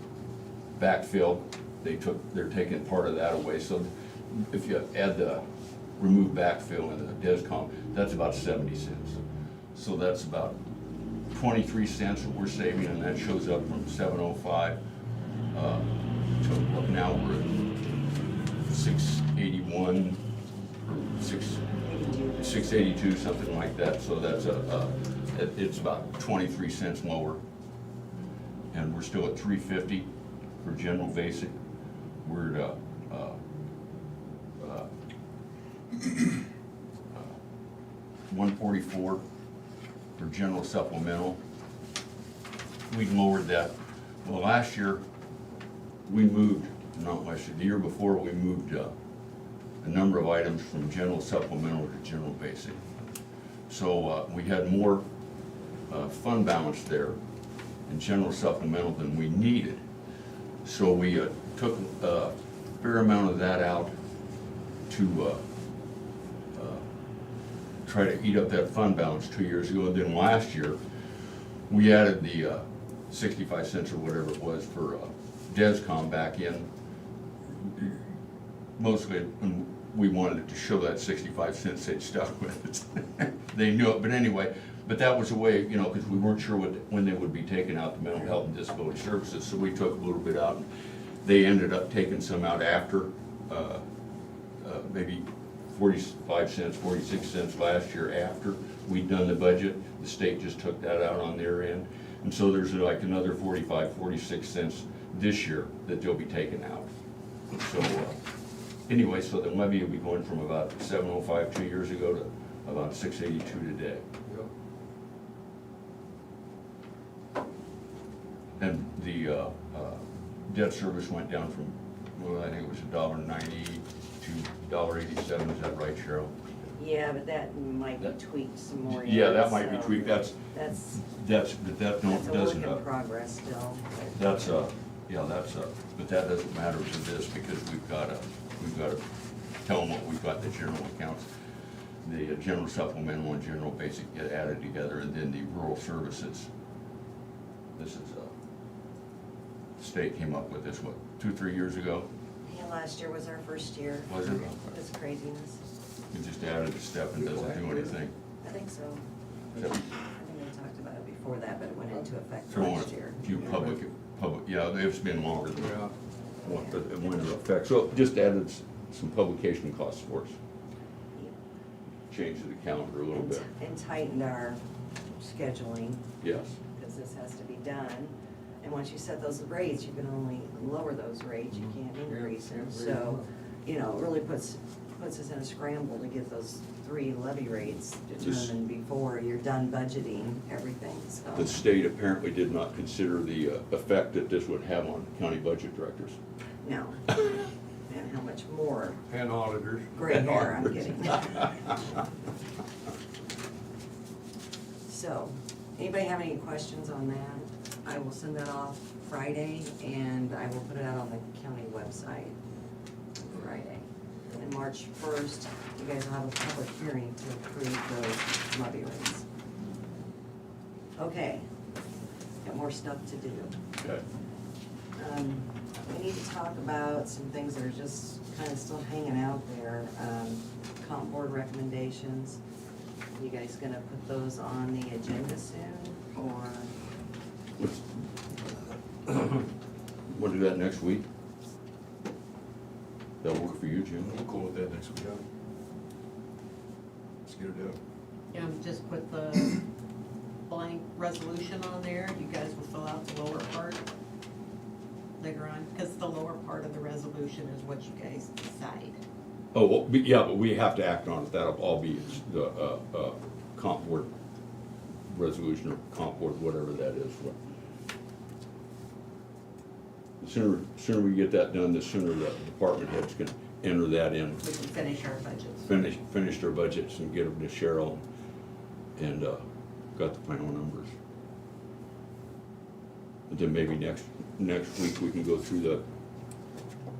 S8: backfill. They're taking part of that away. So if you add the remove backfill in the DESCOM, that's about 70 cents. So that's about 23 cents that we're saving, and that shows up from 705 to now we're at 681 or 682, something like that. So that's it's about 23 cents lower, and we're still at 350 for general basic. We're at 144 for general supplemental. We lowered that. Well, last year we moved, not last year, the year before we moved a number of items from general supplemental to general basic. So we had more fund balance there in general supplemental than we needed. So we took a fair amount of that out to try to eat up that fund balance 2 years ago. And then last year, we added the 65 cents or whatever it was for DESCOM back in. Mostly, when we wanted it to show that 65 cents they'd stuck with it. They knew it, but anyway, but that was a way, you know, because we weren't sure when they would be taking out the mental health and disability services, so we took a little bit out. They ended up taking some out after, maybe 45 cents, 46 cents last year after we'd done the budget. The state just took that out on their end. And so there's like another 45, 46 cents this year that they'll be taking out. So anyway, so the levy will be going from about 705 2 years ago to about 682 today. And the debt service went down from, well, I think it was $1.90 to $1.87. Is that right, Cheryl?
S17: yeah, but that might be tweaked some more.
S8: Yeah,
S17: yet,
S8: that might be
S17: so
S8: tweaked. But that
S17: That's a work
S8: doesn't.
S17: in progress still.
S8: That's but that doesn't matter to this because we've got to tell them what we've got, the general accounts, the general supplemental and general basic get added together, and then the rural services. This is state came up with this, what, 2-3 years ago?
S17: Yeah, last year was our first year.
S8: Was it?
S17: It's craziness.
S8: We just added a step and doesn't do anything.
S17: I think so. I
S8: Yep.
S17: think we talked about it before that, but it went into effect
S8: Throwing
S17: last year.
S8: a few public, yeah, it's been longer than what it went into effect. So just added some publication costs for us. changed the calendar a little bit.
S17: And tightened our scheduling,
S8: Yes.
S17: because this has to be done. And once you set those rates, you can only lower those rates, you can't increase them. So, you know, it really puts us in a scramble to get those 3 levy rates determined before you're done budgeting everything, so.
S8: The state apparently did not consider the effect that this would have on county budget directors.
S17: No. And how much more
S2: And auditors.
S17: gray hair I'm getting. So, anybody have any questions on that? I will send that off Friday, and I will put it out on the county website Friday. And March 1st, you guys will have a public hearing to approve those levy rates. Okay, got more stuff to do.
S8: Okay.
S17: We need to talk about some things that are just kind of still hanging out there. Comp board recommendations. You guys gonna put those on the agenda soon, or?
S8: We'll do that next week. That'll work for you, Jim?
S1: I'm cool with that next week. Let's get it done.
S7: Just put the blank resolution on there, you guys will fill out the lower part later on, because the lower part of the resolution is what you guys decide.
S8: Oh, well, yeah, but we have to act on it. That'll all be the comp board resolution or comp board, whatever that is. The sooner we get that done, the sooner the department heads can enter that in.
S7: We can finish our budgets.
S8: Finish their budgets and get them to Cheryl and got the final numbers. And then maybe next week we can go through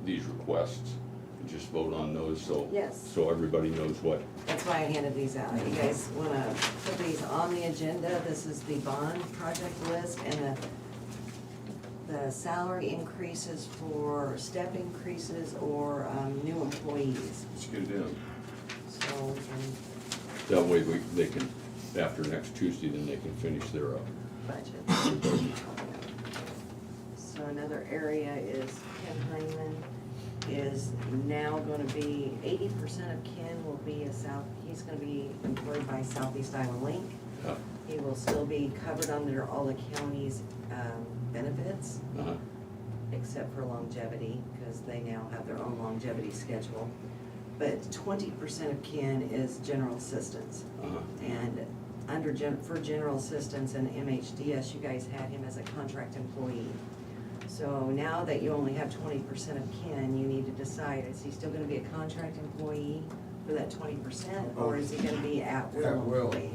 S8: these requests and just vote on those, so.
S17: Yes.
S8: So everybody knows what.
S17: That's why I handed these out. You guys wanna put these on the agenda? This is the bond project list and the salary increases for step increases or new employees.
S8: Let's get it in.
S17: So,
S8: That way they can, after next Tuesday, then they can finish their
S17: budget. So another area is Ken Hyman is now gonna be, 80% of Ken will be he's gonna be employed by Southeast Iowa Link.
S8: Yeah.
S17: He will still be covered under all the county's benefits, except for longevity, because they now have their own longevity schedule. But 20% of Ken is general assistance. And for general assistance and MHDS, you guys had him as a contract employee. So now that you only have 20% of Ken, you need to decide, is he still gonna be a contract employee for that 20%, or is he gonna be at-will employee?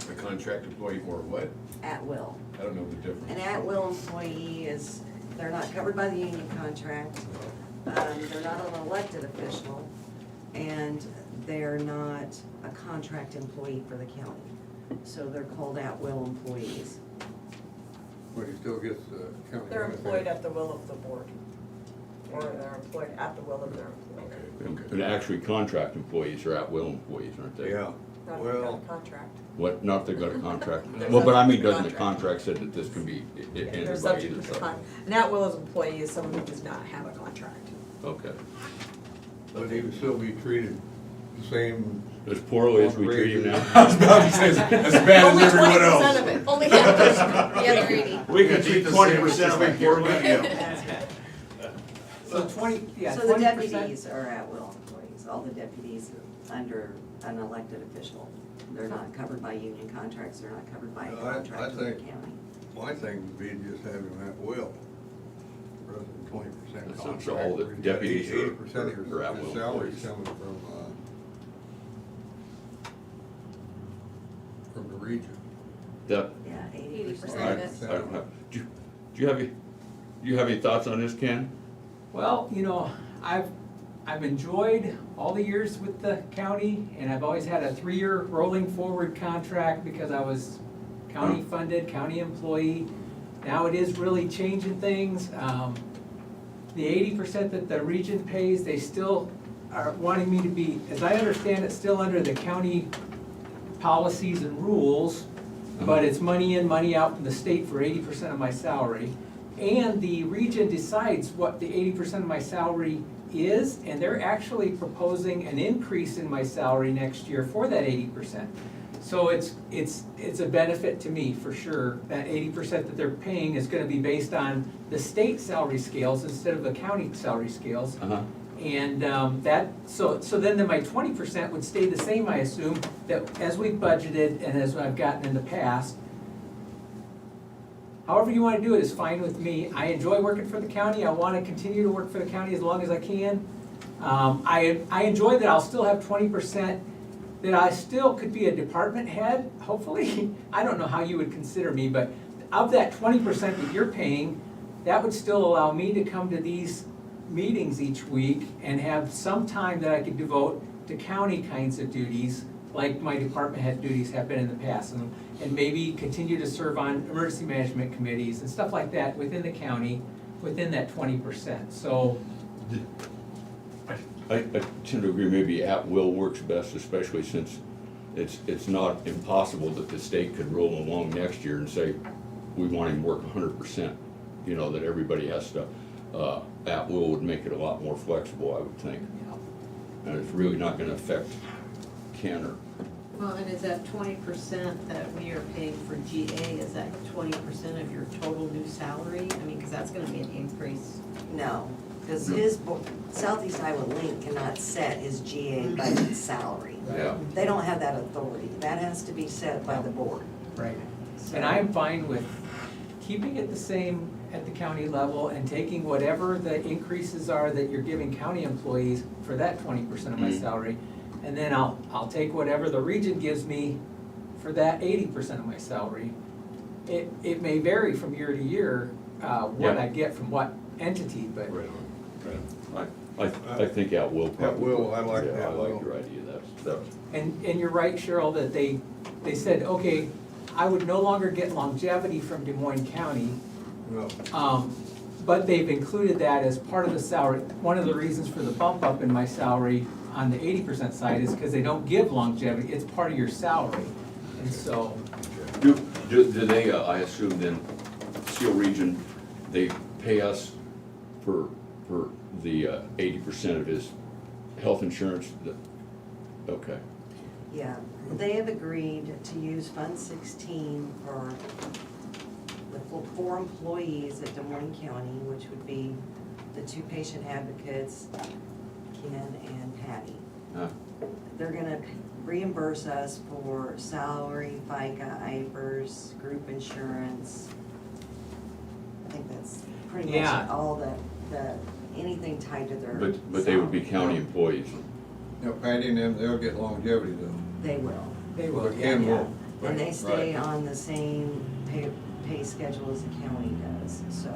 S1: A contract employee or what?
S17: At-will.
S1: I don't know the difference.
S17: An at-will employee is, they're not covered by the union contract, they're not an elected official, and they're not a contract employee for the county. So they're called at-will employees.
S2: But he still gets the county.
S4: They're
S2: benefit.
S4: employed at the will of the board, or they're employed at the will of their employer.
S8: And actually, contract employees are at-will employees, aren't they?
S2: Yeah,
S4: Not
S2: well.
S4: a contract.
S8: What, not if they got a contract? Well, but I mean, doesn't the contract say that this can be
S4: They're
S8: ended by
S4: subject
S8: either
S4: to
S8: side?
S4: an at-will as employee is someone who does not have a contract.
S8: Okay.
S2: But he would still be treated the same.
S8: As poorly as we treat him now?
S1: I was about to say, as bad as everyone else.
S4: Only 20% of it.
S3: Only half the other 80.
S8: We can treat 20% of it poorly.
S12: So 20, yeah, 20%.
S17: So the deputies are at-will employees, all the deputies under an elected official. They're not covered by union contracts, they're not covered by a
S2: I
S17: contract with the
S2: think-
S17: county.
S2: My thing would be to just have him at will, rather than 20%
S8: So
S2: contract.
S8: all the
S2: where he's got
S8: deputies are-
S2: 80% of
S8: are at-will
S2: his salary's
S8: employees.
S2: coming from the region.
S8: That,
S17: Yeah,
S3: 80%
S8: I
S3: of it.
S8: don't have, do you have any thoughts on this, Ken?
S12: Well, you know, I've enjoyed all the years with the county, and I've always had a 3-year rolling forward contract because I was county funded, county employee. Now it is really changing things. The 80% that the region pays, they still are wanting me to be, as I understand it, still under the county policies and rules, but it's money in, money out from the state for 80% of my salary. And the region decides what the 80% of my salary is, and they're actually proposing an increase in my salary next year for that 80%. So it's a benefit to me, for sure. That 80% that they're paying is gonna be based on the state salary scales instead of the county salary scales.
S8: Uh-huh.
S12: And so then my 20% would stay the same, I assume, that as we've budgeted and as I've gotten in the past. However you wanna do it is fine with me. I enjoy working for the county. I wanna continue to work for the county as long as I can. I enjoy that I'll still have 20%, that I still could be a department head, hopefully. I don't know how you would consider me, but of that 20% that you're paying, that would still allow me to come to these meetings each week and have some time that I could devote to county kinds of duties, like my department head duties have been in the past, and maybe continue to serve on emergency management committees and stuff like that within the county, within that 20%. So,
S8: I tend to agree, maybe at-will works best, especially since it's not impossible that the state could roll along next year and say, we want him to work 100%, you know, that everybody has to, at-will would make it a lot more flexible, I would think. And it's really not gonna affect Ken or.
S7: Well, and is that 20% that we are paying for GA, is that 20% of your total new salary? I mean, because that's gonna be an increase.
S17: No, because his, Southeast Iowa Link cannot set his GA budget salary.
S8: Yeah.
S17: They don't have that authority. That has to be set by the board.
S12: right. And I'm fine with keeping it the same at the county level and taking whatever the increases are that you're giving county employees for that 20% of my salary. And then I'll take whatever the region gives me for that 80% of my salary. It may vary from year to year, what
S8: Yeah.
S12: I get from what entity, but.
S8: I think at-will probably.
S2: At-will, I like
S8: Yeah, I
S2: at-will.
S8: like your idea, that's.
S12: And you're right, Cheryl, that they said, okay, I would no longer get longevity from Des Moines County.
S2: No.
S12: But they've included that as part of the salary. One of the reasons for the bump up in my salary on the 80% side is because they don't give longevity, it's part of your salary. And so,
S8: Do they, I assume then, Steel Region, they pay us for the 80% of his health insurance? Okay.
S17: Yeah, they have agreed to use Fund 16 for the 4 employees at Des Moines County, which would be the 2 patient advocates, Ken and Patty. They're gonna reimburse us for salary, FICA, IFRS, group insurance. I think that's pretty much
S12: Yeah.
S17: all the, anything tied to their.
S8: But they would be county employees.
S2: Now, Patty and them, they'll get longevity though.
S17: They will.
S12: they will,
S2: But
S12: yeah.
S2: Ken
S17: Yeah,
S2: won't.
S17: and they stay
S8: Right.
S17: on the same pay schedule as the county does, so.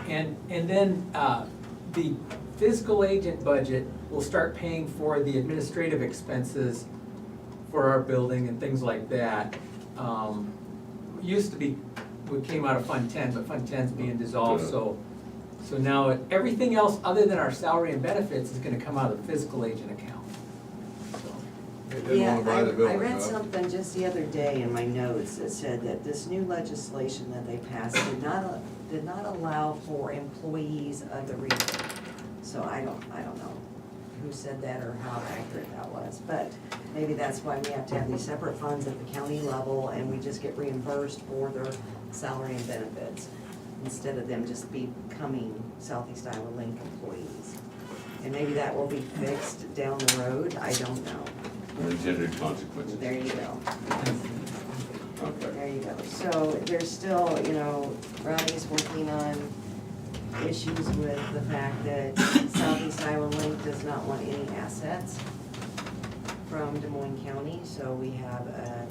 S12: And then, the fiscal agent budget will start paying for the administrative expenses for our building and things like that. Used to be, we came out of Fund 10, but Fund 10's being dissolved, so now everything else other than our salary and benefits is gonna come out of the fiscal agent account.
S2: They didn't
S17: Yeah,
S2: wanna buy the
S17: I
S2: building,
S17: read
S2: huh?
S17: something just the other day in my notes that said that this new legislation that they passed did not allow for employees of the region. So I don't know who said that or how accurate that was, but maybe that's why we have to have these separate funds at the county level and we just get reimbursed for their salary and benefits instead of them just becoming Southeast Iowa Link employees. And maybe that will be fixed down the road, I don't know.
S8: Unintended consequences.
S17: There you go.
S8: Okay.
S17: There you go. So there's still, you know, Ronnie's working on issues with the fact that Southeast Iowa Link does not want any assets from Des Moines County. So we have a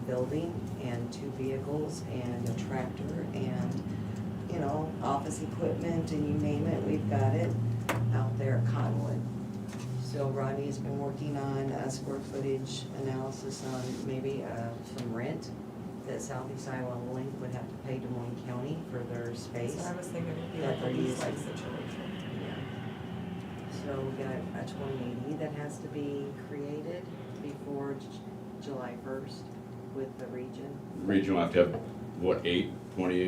S17: building and 2 vehicles and a tractor and, you know, office equipment and you name it, we've got it out there at Cottonwood. So Ronnie's been working on a square footage analysis on maybe some rent that Southeast Iowa Link would have to pay Des Moines County for their space.
S4: So I was thinking it'd be
S17: that
S4: like a
S17: they're
S4: lease-like
S17: using.
S4: situation.
S17: Yeah. So we got a 2080 that has to be created before July 1st with the region.
S8: Region will have to have what, 28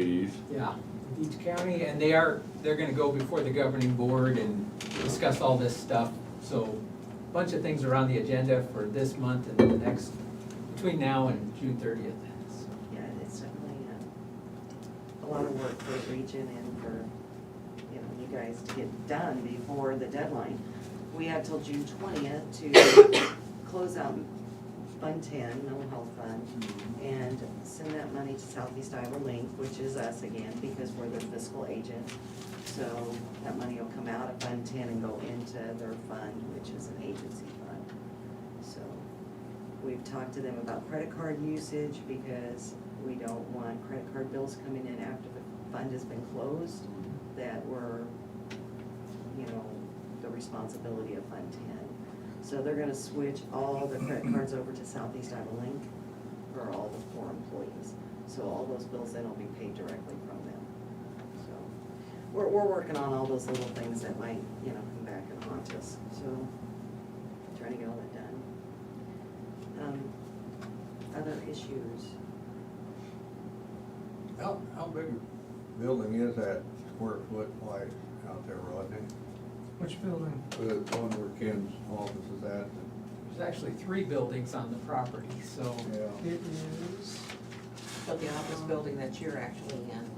S8: east?
S12: Yeah, each county, and they're gonna go before the governing board and discuss all this stuff. So, a bunch of things are on the agenda for this month and the next, between now and June 30th.
S17: Yeah, it's definitely a lot of work for the region and for, you know, you guys to get done before the deadline. We have till June 20th to close out Fund 10, Mental Health Fund, and send that money to Southeast Iowa Link, which is us again, because we're the fiscal agent. So that money will come out of Fund 10 and go into their fund, which is an agency fund. So we've talked to them about credit card usage because we don't want credit card bills coming in after the fund has been closed that were, you know, the responsibility of Fund 10. So they're gonna switch all the credit cards over to Southeast Iowa Link for all the 4 employees. So all those bills then will be paid directly from them. So we're working on all those little things that might, you know, come back and haunt us. So trying to get all that done. Other issues.
S2: How big a building is that square foot wide out there, Rodney?
S14: Which building?
S2: The one where Ken's office is at.
S12: There's actually 3 buildings on the property, so.
S2: Yeah,
S14: It is,
S7: So the office building that you're actually in.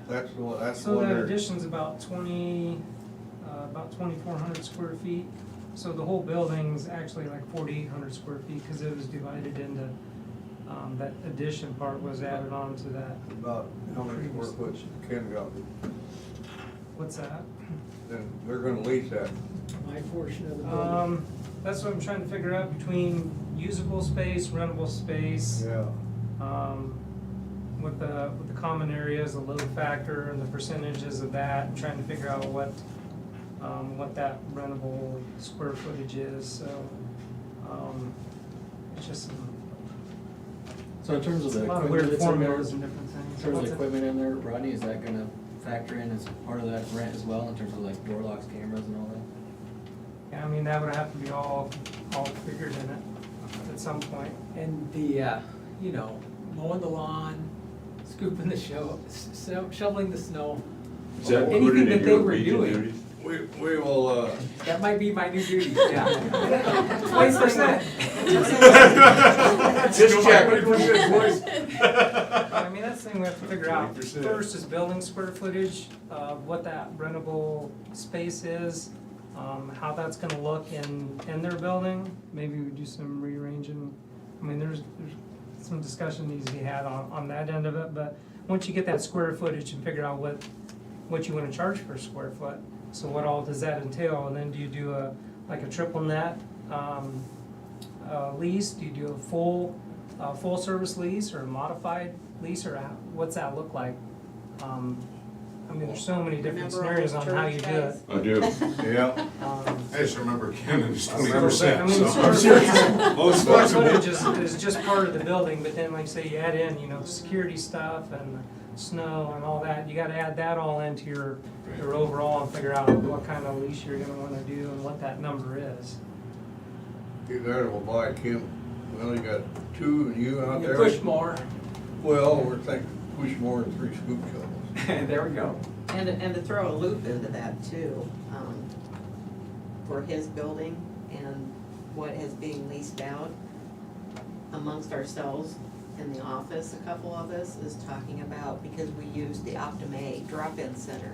S2: that's the one, that's the
S14: so
S2: one
S14: that
S2: there.
S14: addition's about 2,400 square feet. So the whole building's actually like 4,800 square feet, cause it was divided into, that addition part was added on to that.
S2: About how many square foot Ken got?
S14: What's that?
S2: Then they're gonna lease that.
S12: My portion of the building.
S14: That's what I'm trying to figure out between usable space, rentable space.
S2: Yeah.
S14: With the common areas, the load factor and the percentages of that, and trying to figure out what that rentable square footage is, so, it's just
S5: So in terms of
S14: a
S5: the
S14: lot of
S5: equipment
S14: weird
S5: that's in there,
S14: formulas and different
S5: in
S14: things.
S5: terms of
S14: What's
S5: the
S14: it?
S5: equipment in there, Rodney, is that gonna factor in as part of that rent as well, in terms of like door locks, cameras and all that?
S14: Yeah, I mean, that would have to be all figured in it at some point.
S12: And the, you know, mowing the lawn, scooping the shoveling the snow.
S8: Is that
S12: Anything
S8: included
S12: that
S8: in
S12: they
S8: your
S12: were
S8: region
S12: doing.
S8: duties?
S2: We will,
S12: That might be my new duty, yeah. 20%.
S8: Just check.
S14: I mean, that's the thing we have to figure out.
S8: 20%.
S14: First is building square footage, what that rentable space is, how that's gonna look in their building. Maybe we do some rearranging. I mean, there's some discussion needs to be had on that end of it, but once you get that square footage and figure out what you wanna charge per square foot, so what all does that entail? And then do you do a triple net, lease? Do you do a full service lease or a modified lease, or what's that look like? I mean, there's so many different
S7: Remember all
S14: scenarios
S7: those
S14: on how you
S7: church
S14: do it.
S7: days?
S8: I do.
S2: yeah.
S1: I just remember Cannon's
S14: I mean, the square footage is just part of the building, but then like say you add in, you know, security stuff and snow and all that, you gotta add that all into your overall and figure out what kind of lease you're gonna wanna do and what that number is.
S2: Either will buy Kim, well, you got 2 and you out
S12: You
S2: there.
S12: push more.
S2: Well, we're thinking push more than 3 scoop shovels.
S12: There we go.
S7: And to throw a loop into that too, for his building and what is being leased out amongst ourselves in the office, a couple of us is talking about, because we used the Optima drop-in center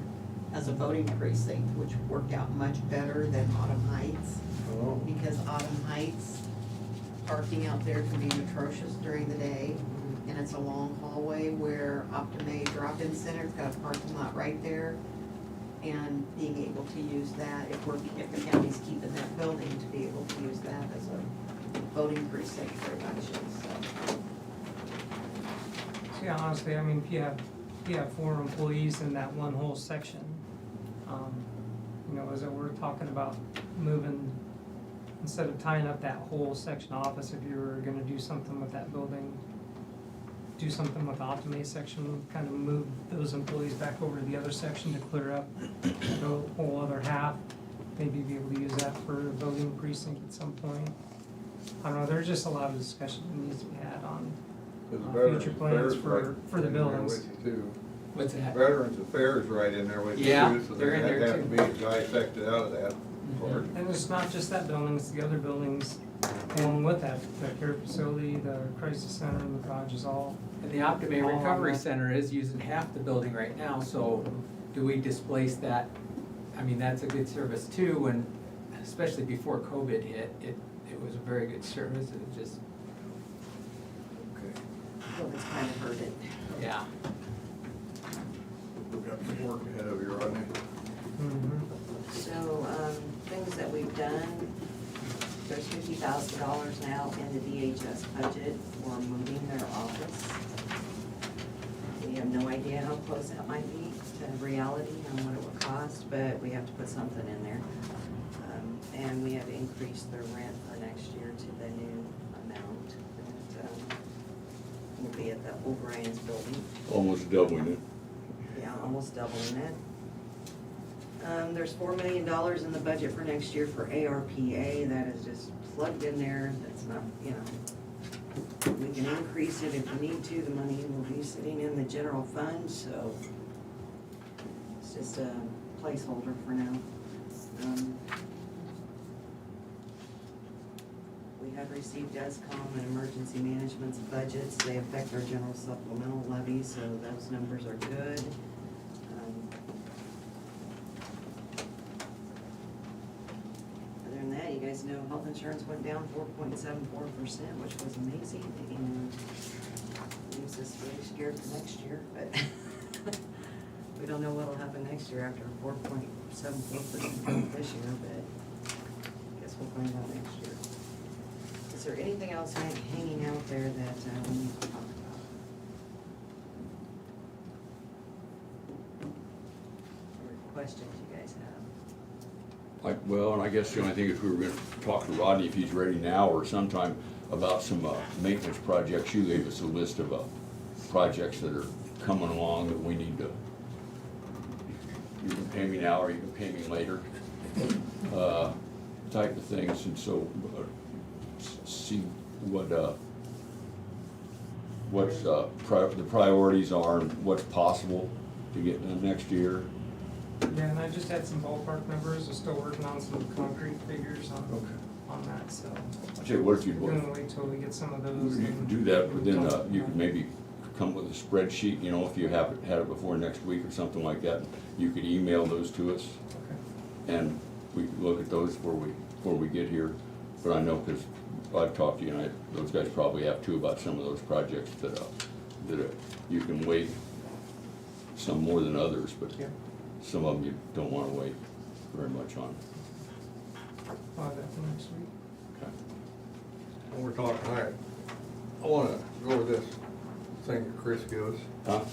S7: as a voting precinct, which worked out much better than Autumn Heights.
S2: Oh.
S7: Because Autumn Heights, parking out there can be atrocious during the day, and it's a long hallway, where Optima Drop-In Center's got a parking lot right there. And being able to use that, if the county's keeping that building, to be able to use that as a voting precinct for elections, so.
S14: So yeah, honestly, I mean, if you have 4 employees in that one whole section, you know, as we're talking about moving, instead of tying up that whole section office, if you were gonna do something with that building, do something with the Optima section, kind of move those employees back over to the other section to clear up the whole other half. Maybe be able to use that for a voting precinct at some point. I don't know, there's just a lot of discussion that needs to be had
S2: Because Veterans
S14: future plans
S2: Affairs
S14: for the
S2: right in there
S14: buildings.
S2: with you, too.
S12: What's that?
S2: Veterans Affairs right in there with you
S12: Yeah,
S2: too, so
S12: they're in
S2: that'd
S12: there
S2: have to be dissected out of that part.
S14: And it's not just that building, it's the other buildings along with that, the care facility, the crisis center, and the garages all.
S12: And the Optimate
S14: all on
S12: Recovery
S14: that.
S12: Center is using half the building right now, so do we displace that? I mean, that's a good service too, and especially before COVID hit, it was a very good service, it just,
S17: Building's kind of heard it.
S12: yeah.
S2: We've got some work ahead of you, Rodney.
S17: So, things that we've done, there's $50,000 now in the DHS budget for moving their office. We have no idea how close that might be to reality and what it would cost, but we have to put something in there. And we have increased the rent for next year to the new amount that will be at the O'Brien's building.
S8: Almost doubling it.
S17: Yeah, almost doubling it. There's $4 million in the budget for next year for ARPA, that is just plugged in there, that's not, you know. We can increase it if we need to, the money will be sitting in the general fund, so it's just a placeholder for now. We have received DESCOM and emergency management's budgets, they affect our general supplemental levy, so those numbers are good. Other than that, you guys know health insurance went down 4.74%, which was amazing, and leaves us really scared for next year, but we don't know what'll happen next year after 4.74% this year, but I guess we'll find out next year. Is there anything else hanging out there that we need to talk about? Or questions you guys have?
S8: Well, and I guess the only thing is we were gonna talk to Rodney if he's ready now or sometime about some maintenance projects. You gave us a list of projects that are coming along that we need to, you can pay me now or you can pay me later, type of things, and so see what the priorities are and what's possible to get done next year.
S14: Yeah, and I just had some ballpark numbers, I'm still working on some concrete figures on that, so.
S8: I tell you what, if you
S14: We're gonna wait till we get some of those.
S8: you can do that, but then you could maybe come with a spreadsheet, you know, if you haven't had it before next week or something like that. You could email those to us, and we can look at those before we get here. But I know, because I've talked to you, and those guys probably have too, about some of those projects that you can wait, some more than others, but some of them you don't want to wait very much on.
S14: I'll have that for next week.
S8: Okay.
S2: When we're talking, I wanna go over this thing that Chris gives.
S8: Huh?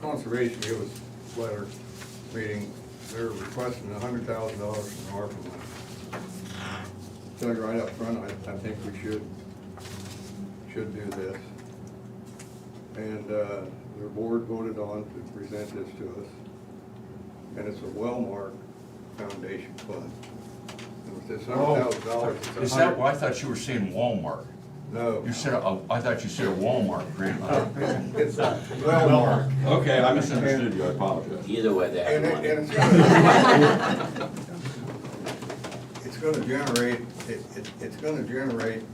S2: Conservation gave us a letter meeting, they're requesting $100,000 from ARPA money. Tell you right up front, I think we should do this. And the board voted on to present this to us. And it's a Wellmark Foundation fund. And with this $100,000, it's
S8: Is that, well, I thought you were saying Walmart.
S2: No.
S8: You said, I thought you said Walmart, Grant.
S2: It's a Wellmark.
S8: Okay, I misunderstood you, I apologize.
S13: Either way, they have
S2: And
S13: money.
S2: it's gonna generate, it's gonna generate,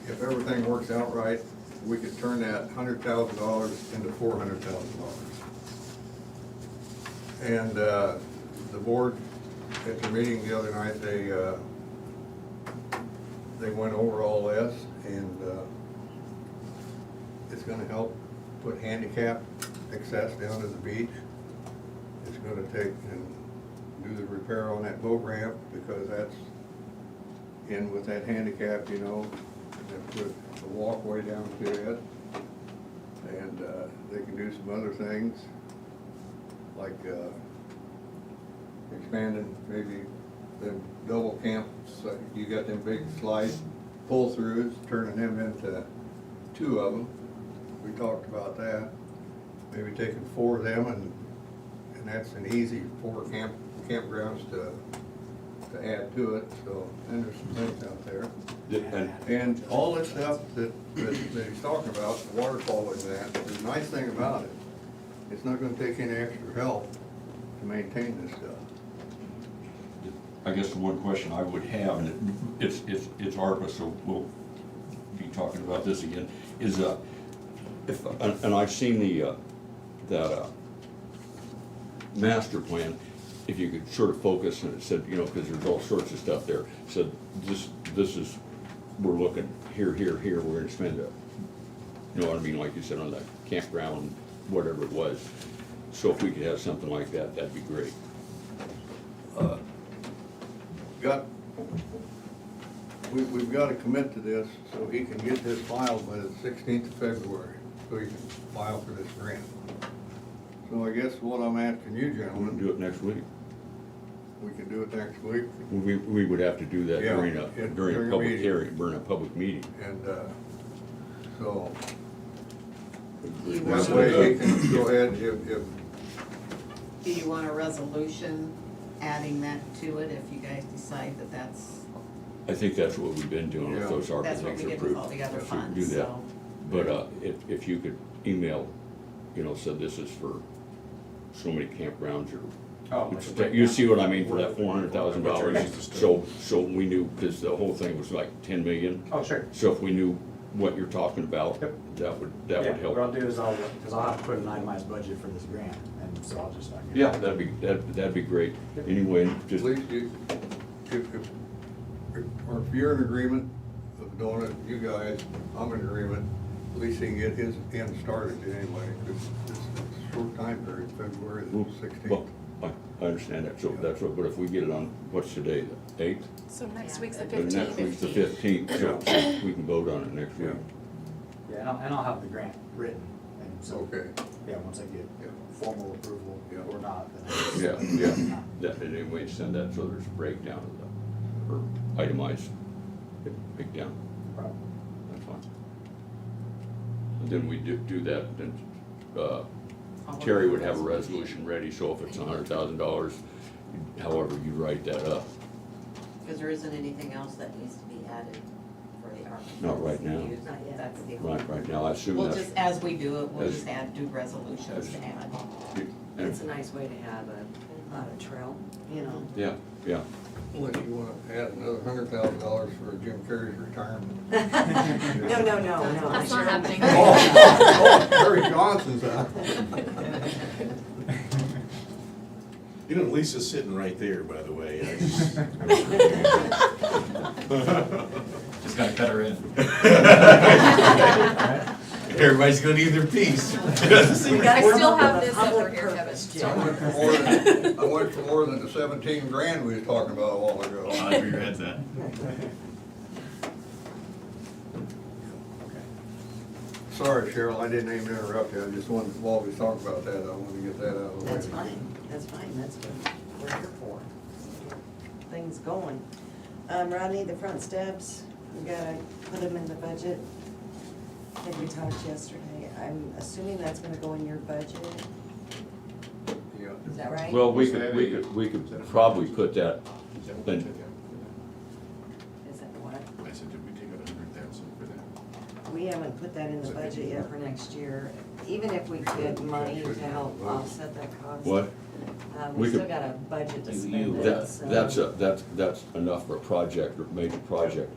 S2: if everything works out right, we could turn that $100,000 into $400,000. And the board, at the meeting the other night, they went over all this, and it's gonna help put handicap access down to the beach. It's gonna take and do the repair on that boat ramp, because that's in with that handicap, you know, and put a walkway down to it. And they can do some other things, like expanding maybe the double camps, you got them big slide pull-throughs, turning them into 2 of them. We talked about that. Maybe taking 4 of them, and that's an easy 4 campgrounds to to add to it, so, and there's some things out there.
S8: And
S2: And all this stuff that he's talking about, the water quality and that, the nice thing about it, it's not gonna take any extra help to maintain this stuff.
S8: I guess the one question I would have, and it's ARPA, so we'll be talking about this again, is, if, and I've seen that master plan, if you could sort of focus, and it said, you know, because there's all sorts of stuff there, said, this is, we're looking here, we're gonna spend it. You know what I mean, like you said, on the campground, whatever it was. So if we could have something like that, that'd be great.
S2: We've got to commit to this so he can get this filed by the 16th of February, so he can file for this grant. So I guess what I'm asking you
S8: We can
S2: gentlemen,
S8: do it next week.
S2: we can do it next week,
S8: We would have to do that
S2: Yeah,
S8: during
S2: during
S8: a
S2: a
S8: public
S2: meeting.
S8: hearing, during a public meeting.
S2: and, so,
S7: You
S2: that
S7: want
S2: way he can go ahead, if,
S7: Do you want a resolution adding that to it if you guys decide that that's,
S8: I think that's what we've been doing with
S2: Yeah.
S8: those ARPA
S7: that's what
S8: things
S7: we
S8: are
S7: did with
S8: approved.
S7: all the other
S8: If we could do
S7: funds,
S8: that.
S7: so.
S8: But if you could email, you know, said this is for so many campgrounds or, you see what I mean, for that $400,000. So we knew, because the whole thing was like 10 million.
S10: Oh, sure.
S8: So if we knew what you're talking about,
S10: Yep.
S8: that would
S10: Yeah,
S8: help.
S10: what I'll do is because I'll have to put an itemized budget for this grant, and so I'll just.
S8: Yeah, that'd be great. Anyway,
S2: at
S8: just,
S2: least you, or if you're in agreement of doing it, you guys, I'm in agreement, at least he can get his end started anyway, because it's a short time period, February the
S8: well,
S2: 16th.
S8: I understand that, so that's what, but if we get it on, what's today, the 8th?
S3: So next week's the
S8: Then
S3: 15th.
S8: next week's the 15th, so we can vote on it next week.
S10: Yeah, and I'll have the grant written, and so,
S2: Okay.
S10: yeah, once I get formal approval
S2: Yeah.
S10: or not, then.
S8: Yeah, that, anyway, send that so there's a breakdown of the, or itemized breakdown,
S10: Problem.
S8: that's fine. And then we do that, then,
S7: I'll work
S8: Terry
S7: on
S8: would
S7: the
S8: have a
S7: resolution.
S8: resolution ready, so if it's $100,000, however you write that up.
S7: Because there isn't anything else that needs to be added for the ARPA.
S8: Not right now.
S7: Not yet, that's the only.
S8: Right now, I assume
S7: We'll
S8: that's.
S7: just, as we do it, we'll
S8: as-
S7: just do resolutions to add.
S8: and-
S17: It's a nice way to have a trail, you know.
S8: Yeah, yeah.
S2: Unless you wanna add another $100,000 for Jim Carrey's retirement.
S17: No.
S3: That's not happening.
S2: Oh, Terry Johnson's out.
S1: You know, Lisa's sitting right there, by the way.
S6: Just gotta cut her in.
S1: Everybody's gonna need their piece.
S3: I still have this
S17: Public
S3: over here, Kevin.
S17: purpose,
S3: Still.
S2: I went for more than the 17 grand we was talking about a while ago.
S6: I like where your head's at.
S2: Sorry, Cheryl, I didn't aim to interrupt you, I just wanted, while we was talking about that, I wanted to get that out of the way.
S17: That's fine, that's what we're here for. Things going. Rodney, the front steps, we gotta put them in the budget. I think we talked yesterday. I'm assuming that's gonna go in your budget,
S2: Yeah.
S17: is that right?
S8: Well, we could probably put that, then,
S17: Is that what?
S1: I said, did we take out 100,000 for that?
S17: We haven't put that in the budget yet for next year. Even if we get money to help offset that cost.
S8: what?
S17: We
S8: We
S17: still
S8: could-
S17: got a budget to
S13: You-
S17: spend it,
S8: That,
S17: so.
S8: that's enough for a project, or major project.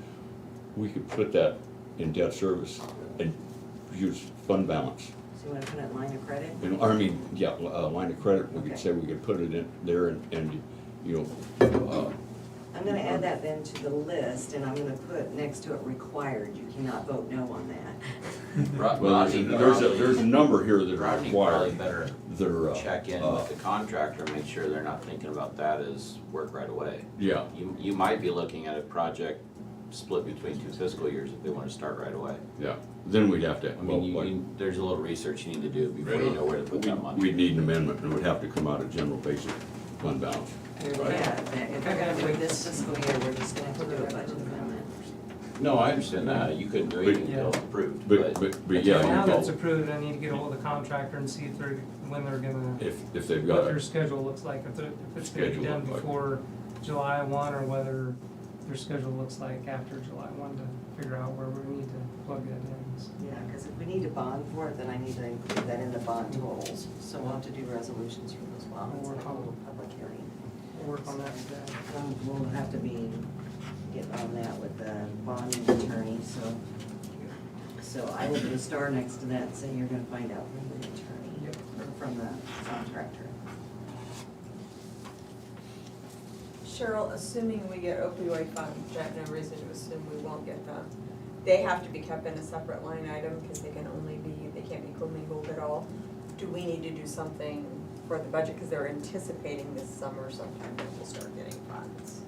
S8: We could put that in debt service and use fund balance.
S17: So you wanna put it in line of credit?
S8: And, I mean, yeah, line of credit, we could
S17: Okay.
S8: say we could put it in there and, you know,
S17: I'm gonna add that then to the list, and I'm gonna put next to it required. You cannot vote no on that.
S8: well, there's a number here that are
S13: Rodney probably
S8: required.
S13: better
S8: That are,
S13: check in with the contractor, and make sure they're not thinking about that as work right away.
S8: yeah,
S13: You might be looking at a project split between 2 fiscal years if they wanna start right away.
S8: yeah. Then we'd have to,
S13: I
S8: well,
S13: mean, there's a little research you need to do before you know where to put that money.
S8: we'd need an amendment, and it would have to come out of general basic fund balance.
S17: Yeah, if they're gonna do it this fiscal year, we're just gonna have to do a budget amendment.
S13: No, I understand that, you couldn't do anything until it's approved,
S8: But yeah,
S14: Now
S8: you
S14: that it's
S8: know,
S14: approved, I need to get ahold of the contractor and see if they're, when they're gonna,
S8: if they've
S14: what
S8: got
S14: their
S8: a,
S14: schedule looks like, if it's gonna be
S8: Schedule
S14: done
S8: look like.
S14: before July 1 or whether their schedule looks like after July 1 to figure out where we need to plug that in. So,
S17: Yeah, because if we need to bond for it, then I need to include that in the bond totals. So we'll have to do resolutions for those bonds,
S14: We'll work
S17: like a
S14: on-
S17: little public hearing.
S14: We'll work on that today.
S17: We'll have to be getting on that with the bonding attorney, so I will put a star next to that, saying you're gonna find out from the attorney,
S14: Yep.
S17: or from the contractor.
S4: Cheryl, assuming we get opioid funds, I have no reason to assume we won't get them. They have to be kept in a separate line item because they can't be commingled at all. Do we need to do something for the budget, because they're anticipating this summer sometime that we'll start getting funds?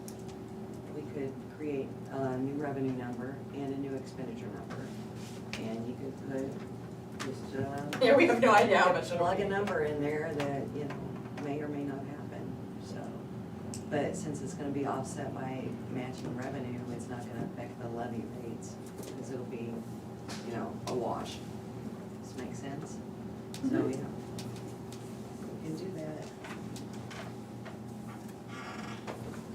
S17: We could create a new revenue number and a new expenditure number, and you could put just,
S4: Yeah, we have no idea how much it'll
S17: plug
S4: be.
S17: a number in there that, you know, may or may not happen, so. But since it's gonna be offset by matching revenue, it's not gonna affect the levy rates, because it'll be, you know, a wash. Does this make sense? So, you know, we can do that.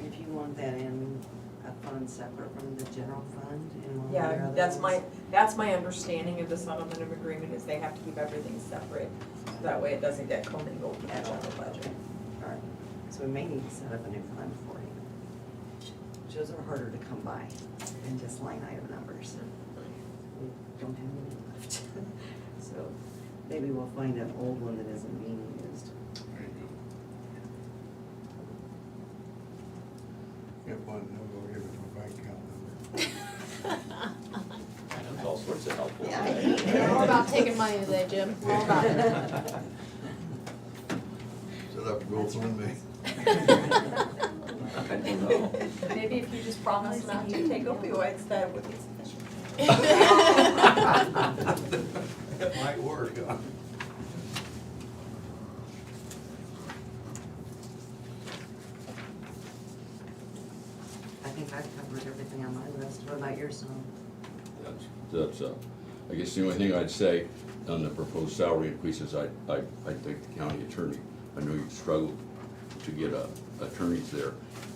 S17: If you want that in a fund separate from the general fund and one of your
S4: Yeah,
S17: other
S4: that's my understanding of the settlement of agreement, is they have to keep everything separate. That way it doesn't get commingled with the general budget.
S17: All right, so we may need to set up a new fund for you. Those are harder to come by than just line item numbers. We don't have any left. So maybe we'll find an old one that isn't being used.
S2: Get one, they'll go give us a bank account number.
S13: There's all sorts of helpful.
S3: We're all about taking money today, Jim. We're all about it.
S2: Set up a GoFundMe.
S13: I don't know.
S4: Maybe if you just promise not to take opioids, that would be sufficient.
S2: That might work, huh?
S17: I think I've covered everything on my list. What about yours, Tom?
S8: That's, I guess the only thing I'd say on the proposed salary increases, I thank the county attorney. I know you've struggled to get attorneys there,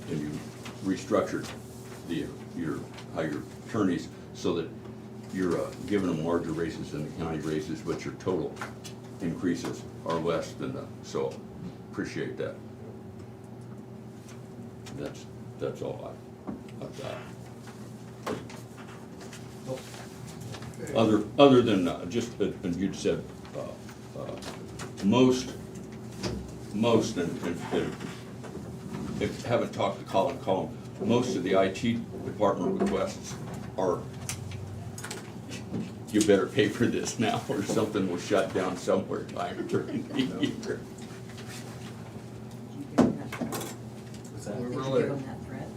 S8: and you restructured how your attorneys, so that you're giving them larger raises than the county raises, but your total increases are less than so appreciate that. That's all I've got. Other than just, and you'd said, most, and if you haven't talked to Colin, most of the IT department requests are, you better pay for this now, or something will shut down somewhere time during the year.
S17: Did
S2: We
S17: you
S2: really,
S17: give them that threat?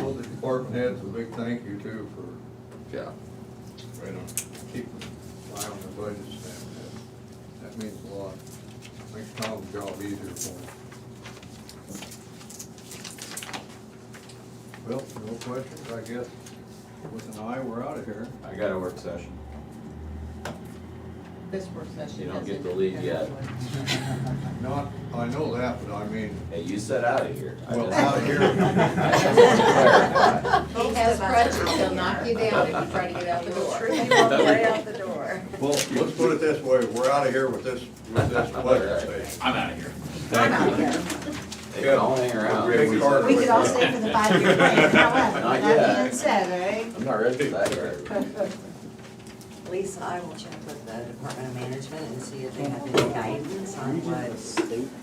S2: all the department heads, a big thank you too for,
S8: Yeah.
S2: you know, keeping an eye on their budgets. That means a lot. Makes Tom's job easier for him. Well, no questions, I guess. With an eye, we're out of here.
S13: I got a work session.
S17: This work session.
S13: You don't get to leave yet.
S2: Not, I know that, but I mean,
S13: Hey, you said out of here. I
S2: well,
S13: just-
S2: out of here.
S13: I just want to clarify.
S3: He has crutches, he'll knock you down if you try to get out the door.
S17: Trip you all the way out the door.
S2: Well, let's put it this way, we're out of here with this budget session.
S6: I'm out of here.
S17: I'm out of here.
S13: They can all hang around.
S2: Big card.
S16: We could all stay for the 5-year plan, however,
S13: Not
S16: that
S13: yet.
S16: being said, right?
S13: I'm not ready for that yet.
S17: Lisa, I will check with the Department of Management and see if they have any guidance on what,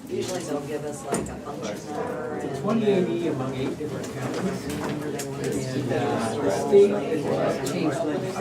S17: usually they'll give us like a function number and.
S12: 2080 among 8 different counties.
S17: Number they want us to
S12: And
S17: do.
S12: the state has changed legislation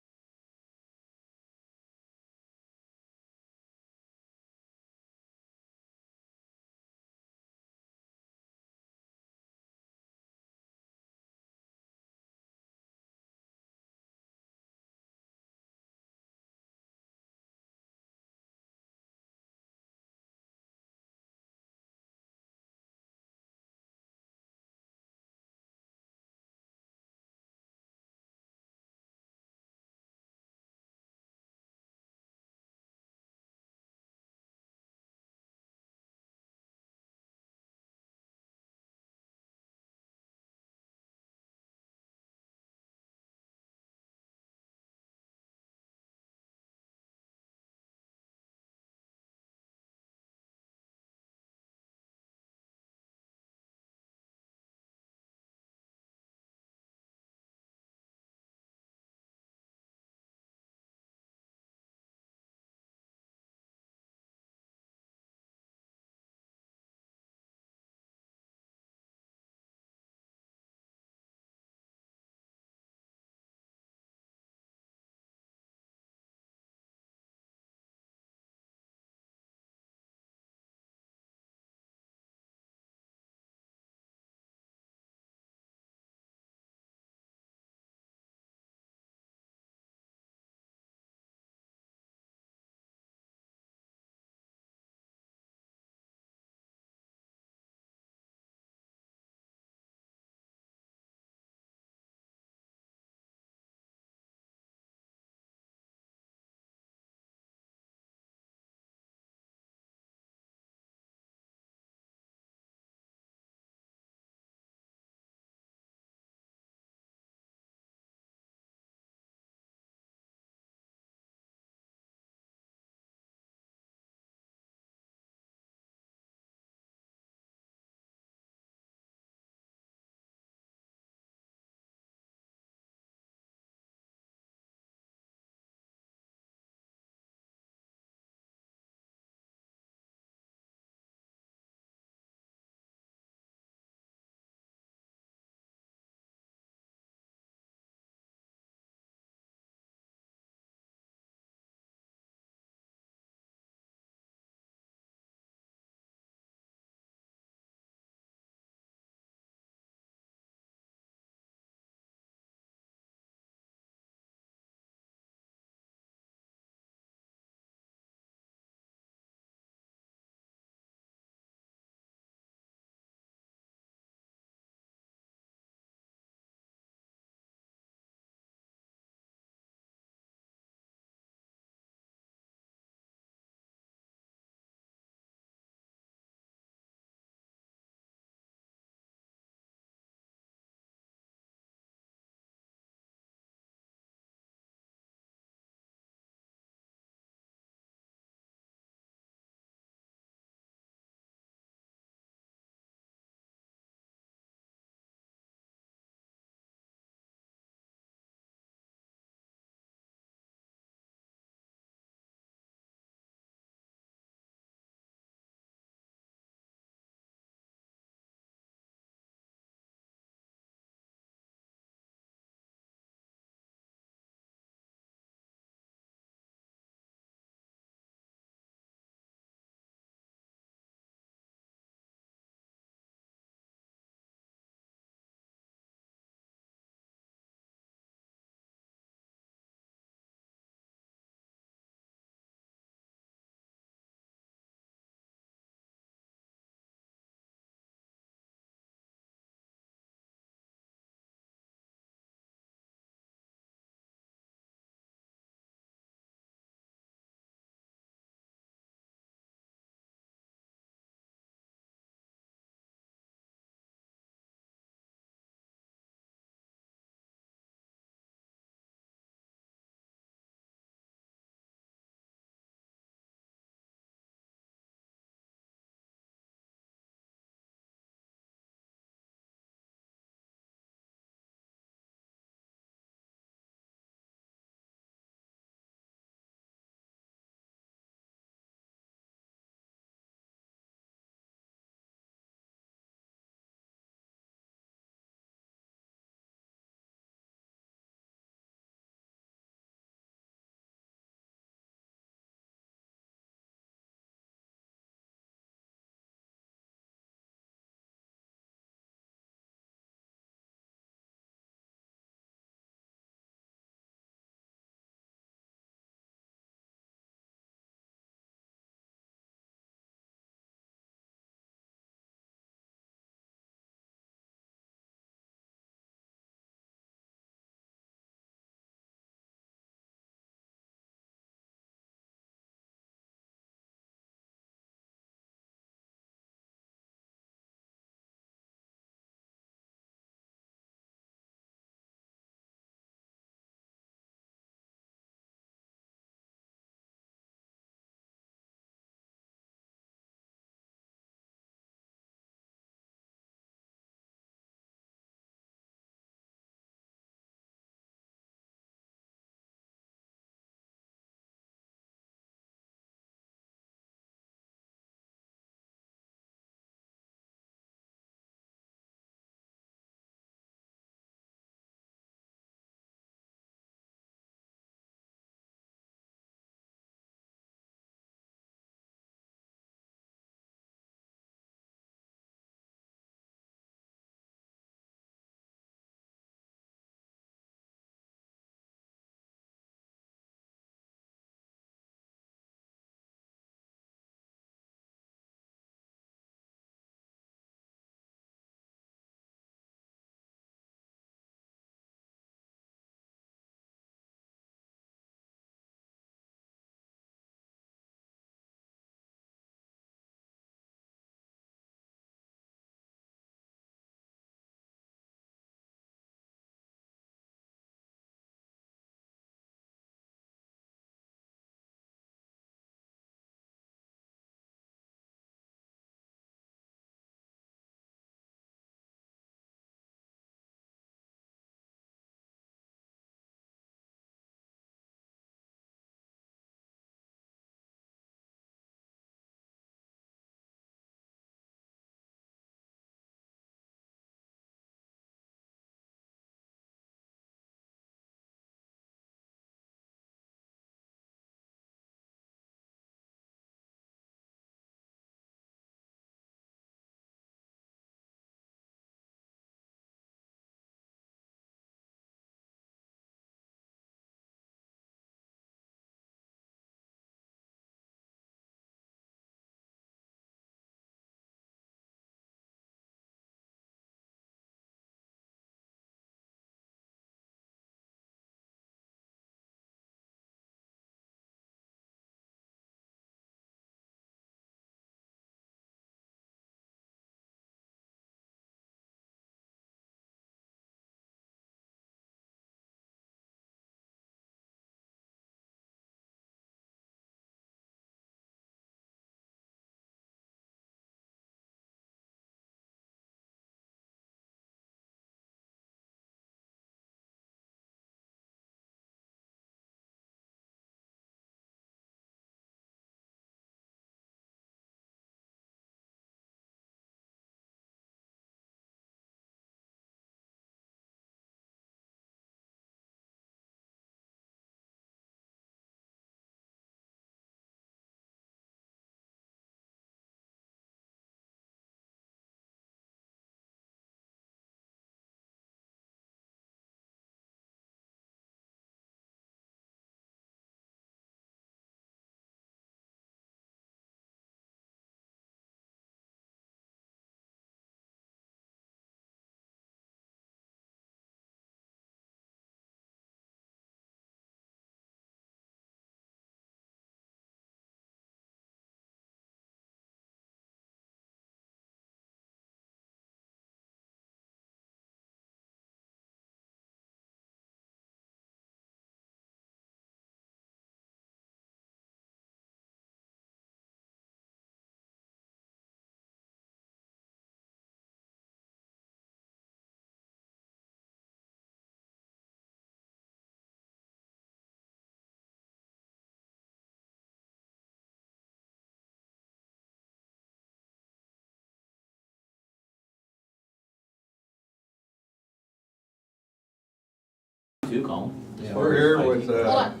S13: Two, Colin?
S2: We're here with,
S3: Hold on.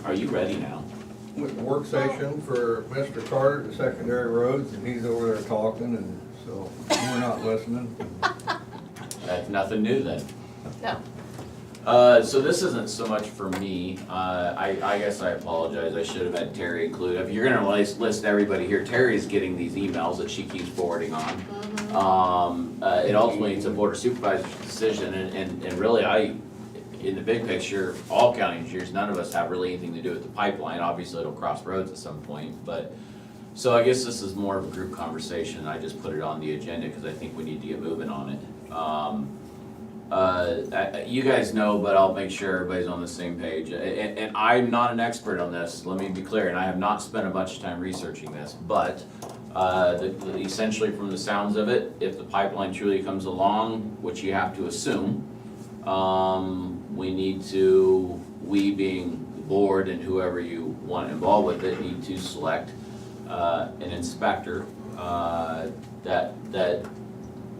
S13: Are you ready now?
S2: with the work session for Mr. Carter, the secondary roads, and he's over there talking, and so we're not listening.
S13: That's nothing new then.
S3: No.
S13: So this isn't so much for me. I guess I apologize. I should have had Terry include. If you're gonna list everybody here, Terry's getting these emails that she keeps forwarding on. It ultimately, it's a board of supervisors decision, and really, in the big picture, all county engineers, none of us have really anything to do with the pipeline. Obviously, it'll cross roads at some point, but, so I guess this is more of a group conversation. I just put it on the agenda because I think we need to get moving on it. You guys know, but I'll make sure everybody's on the same page. And I'm not an expert on this, let me be clear, and I have not spent a bunch of time researching this, but essentially from the sounds of it, if the pipeline truly comes along, which you have to assume, we being the board and whoever you want involved with it, need to select an inspector that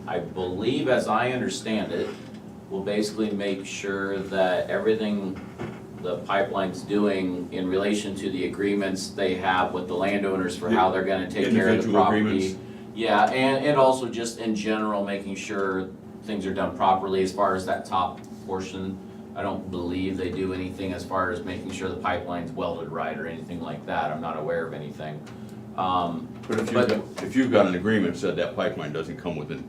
S13: I believe, as I understand it, will basically make sure that everything the pipeline's doing in relation to the agreements they have with the landowners for how they're gonna take care of the
S8: Individual
S13: property.
S8: agreements.
S13: Yeah, and also just in general, making sure things are done properly as far as that top portion. I don't believe they do anything as far as making sure the pipeline's welded right or anything like that. I'm not aware of anything.
S8: But if you've got an agreement said that pipeline doesn't come within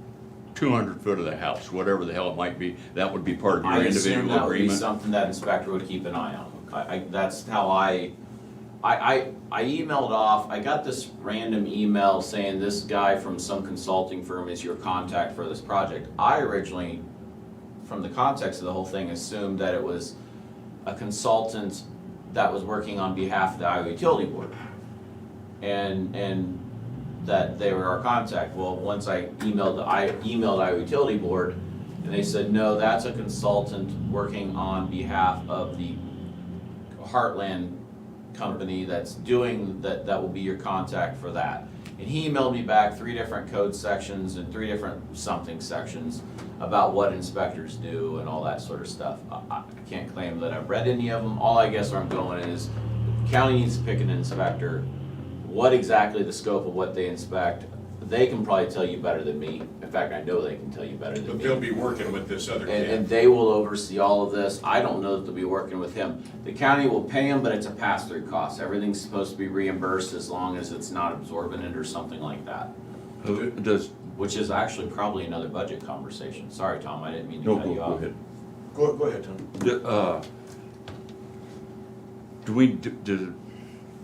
S8: 200 foot of the house, whatever the hell it might be, that would be part of your
S13: I assume
S8: individual
S13: that would be
S8: agreement?
S13: something that inspector would keep an eye on. That's how I emailed off, I got this random email saying this guy from some consulting firm is your contact for this project. I originally, from the context of the whole thing, assumed that it was a consultant that was working on behalf of the Iowa Utility Board. And that they were our contact. Well, once I emailed Iowa Utility Board, and they said, no, that's a consultant working on behalf of the Heartland company that's doing, that will be your contact for that. And he emailed me back 3 different code sections and 3 different something sections about what inspectors do and all that sort of stuff. I can't claim that I've read any of them. All I guess where I'm going is, the county needs to pick an inspector. What exactly the scope of what they inspect, they can probably tell you better than me. In fact, I know they can tell you better than me.
S1: But they'll be working with this other kid.
S13: And they will oversee all of this. I don't know that they'll be working with him. The county will pay him, but it's a pass-through cost. Everything's supposed to be reimbursed as long as it's not absorbent or something like that. Which is actually probably another budget conversation. Sorry, Tom, I didn't mean to cut you off.
S8: Go ahead.
S1: Go ahead, Tom.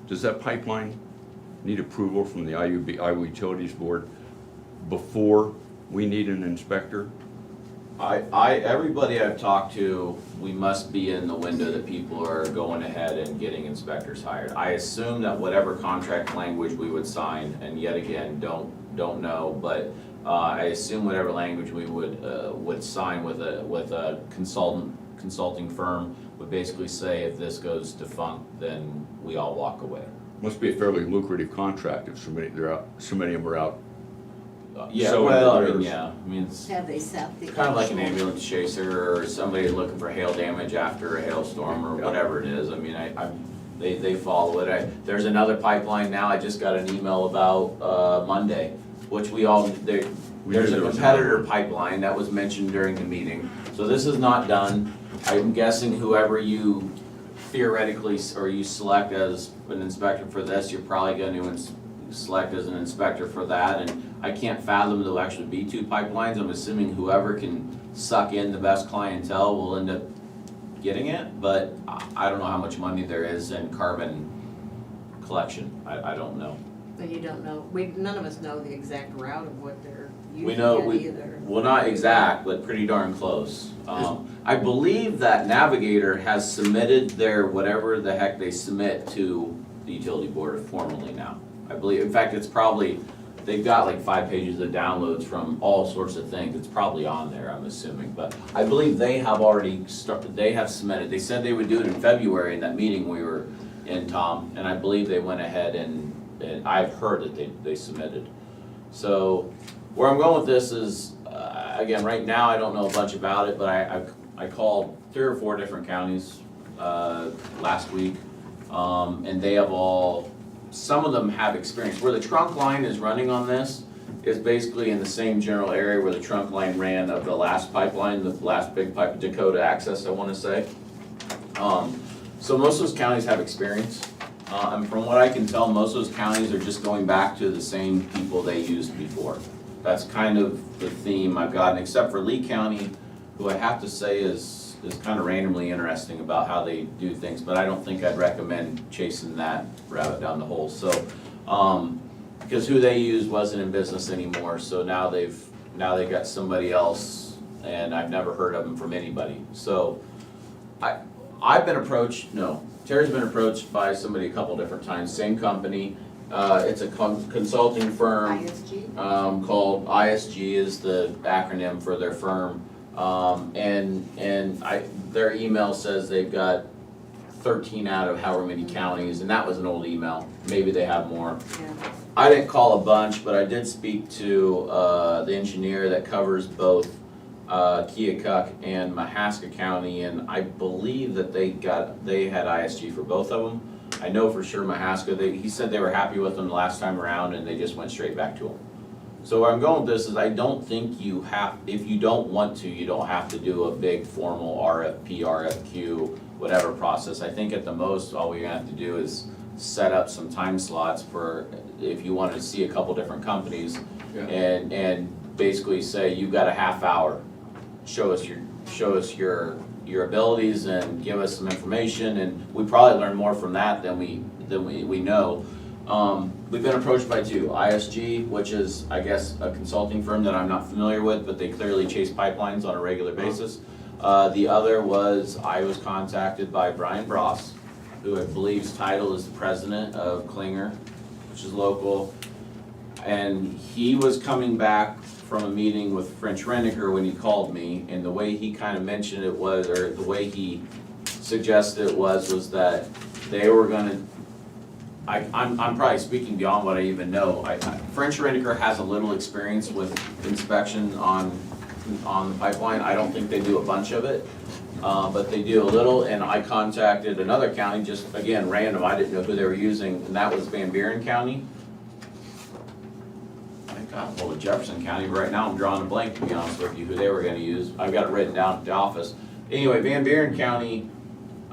S8: Does that pipeline need approval from the Iowa Utilities Board before we need an inspector?
S13: Everybody I've talked to, we must be in the window that people are going ahead and getting inspectors hired. I assume that whatever contract language we would sign, and yet again, don't know, but I assume whatever language we would sign with a consulting firm would basically say if this goes defunct, then we all walk away.
S8: Must be a fairly lucrative contract if so many of them are out.
S13: Yeah,
S8: So
S13: well,
S8: there's-
S13: yeah, I mean, it's
S17: Have they set the?
S13: kind of like an ambulance chaser or somebody looking for hail damage after a hailstorm or whatever it is. I mean, they follow it. There's another pipeline now, I just got an email about Monday, which there's a competitor pipeline that was mentioned during the meeting. So this is not done. I'm guessing whoever you theoretically, or you select as an inspector for this, you're probably going to select as an inspector for that. And I can't fathom there'll actually be 2 pipelines. I'm assuming whoever can suck in the best clientele will end up getting it, but I don't know how much money there is in carbon collection. I don't know.
S7: But you don't know, none of us know the exact route of what they're
S13: We know,
S7: using yet either.
S13: well, not exact, but pretty darn close. I believe that Navigator has submitted their, whatever the heck they submit to the utility board formally now. I believe, in fact, it's probably, they've got like 5 pages of downloads from all sorts of things. It's probably on there, I'm assuming, but I believe they have already they have submitted. They said they would do it in February in that meeting we were in, Tom, and I believe they went ahead and I've heard that they submitted. So where I'm going with this is, again, right now I don't know a bunch about it, but I called 3 or 4 different counties, last week. And they have all, some of them have experience. Where the trunk line is running on this is basically in the same general area where the trunk line ran of the last pipeline, the last big pipe, Dakota Access, I wanna say. So most of those counties have experience. And from what I can tell, most of those counties are just going back to the same people they used before. That's kind of the theme I've gotten, except for Lee County, who I have to say is kind of randomly interesting about how they do things, but I don't think I'd recommend chasing that rabbit down the hole. So, because who they used wasn't in business anymore, so now they've got somebody else, and I've never heard of them from anybody. So, I've been approached, no, Terry's been approached by somebody a couple different times, same company. It's a consulting firm.
S7: ISG?
S13: Called ISG is the acronym for their firm. Their email says they've got 13 out of however many counties, and that was an old email. Maybe they have more.
S7: Yeah.
S13: I didn't call a bunch, but I did speak to the engineer that covers both Keokuk and Mahaska County, and I believe that they had ISG for both of them. I know for sure Mahaska, he said they were happy with them the last time around, and they just went straight back to them. So where I'm going with this is I don't think you have, if you don't want to, you don't have to do a big formal RFP, RFQ, whatever process. I think at the most, all we have to do is set up some time slots for, if you want to see a couple different companies, and basically say, you've got a half hour. Show us your abilities and give us some information, and we probably learn more from that than we know. We've been approached by 2, ISG, which is, I guess, a consulting firm that I'm not familiar with, but they clearly chase pipelines on a regular basis. The other was, I was contacted by Brian Bross, who I believe's title is the president of Klinger, which is local. And he was coming back from a meeting with French Reniker when he called me, and the way he kind of mentioned it was, or the way he suggested it was that they were gonna, I'm probably speaking beyond what I even know. French Reniker has a little experience with inspection on the pipeline. I don't think they do a bunch of it, but they do a little, and I contacted another county, just again, random, I didn't know who they were using, and that was Van Buren County. I got a hold of Jefferson County, but right now I'm drawing a blank, to be honest with you, who they were gonna use. I've got it written down at the office. Anyway, Van Buren County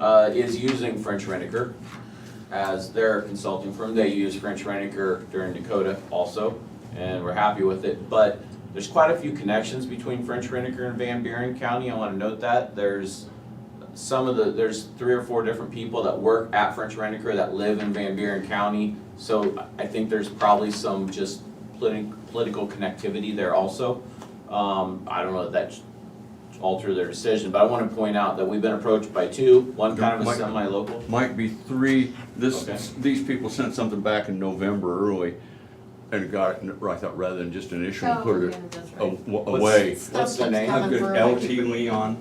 S13: is using French Reniker as their consulting firm. They use French Reniker during Dakota also, and we're happy with it. But there's quite a few connections between French Reniker and Van Buren County. I want to note that. There's 3 or 4 different people that work at French Reniker that live in Van Buren County. So I think there's probably some just political connectivity there also. I don't know if that alter their decision, but I want to point out that we've been approached by 2, one kind of a semi-local.
S8: Might be 3.
S13: Okay.
S8: These people sent something back in November early and got it, I thought, rather than just initial, put it away.
S13: What's the name?
S8: A good LT Leon.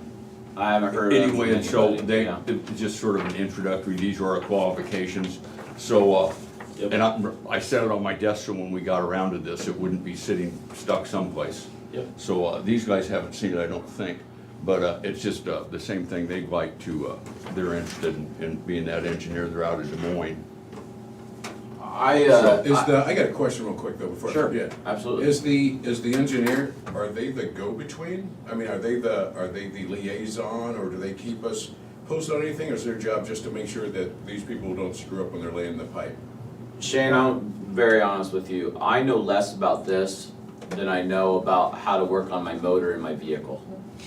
S13: I haven't heard of it.
S8: Anyway, and so
S13: anybody,
S8: it's just sort of an introductory, these are our qualifications. So, and I set it on my desk so when we got around to this, it wouldn't be stuck someplace.
S13: Yep.
S8: So these guys haven't seen it, I don't think, but it's just the same thing. They'd like to, they're interested in being that engineer. They're out of Des Moines.
S1: I got a question real quick though before I forget.
S13: Sure, absolutely.
S1: Is the engineer, are they the go-between? I mean, are they the liaison, or do they keep us posted on anything, or is their job just to make sure that these people don't screw up when they're laying the pipe?
S13: Shane, I'm very honest with you. I know less about this than I know about how to work on my motor in my vehicle.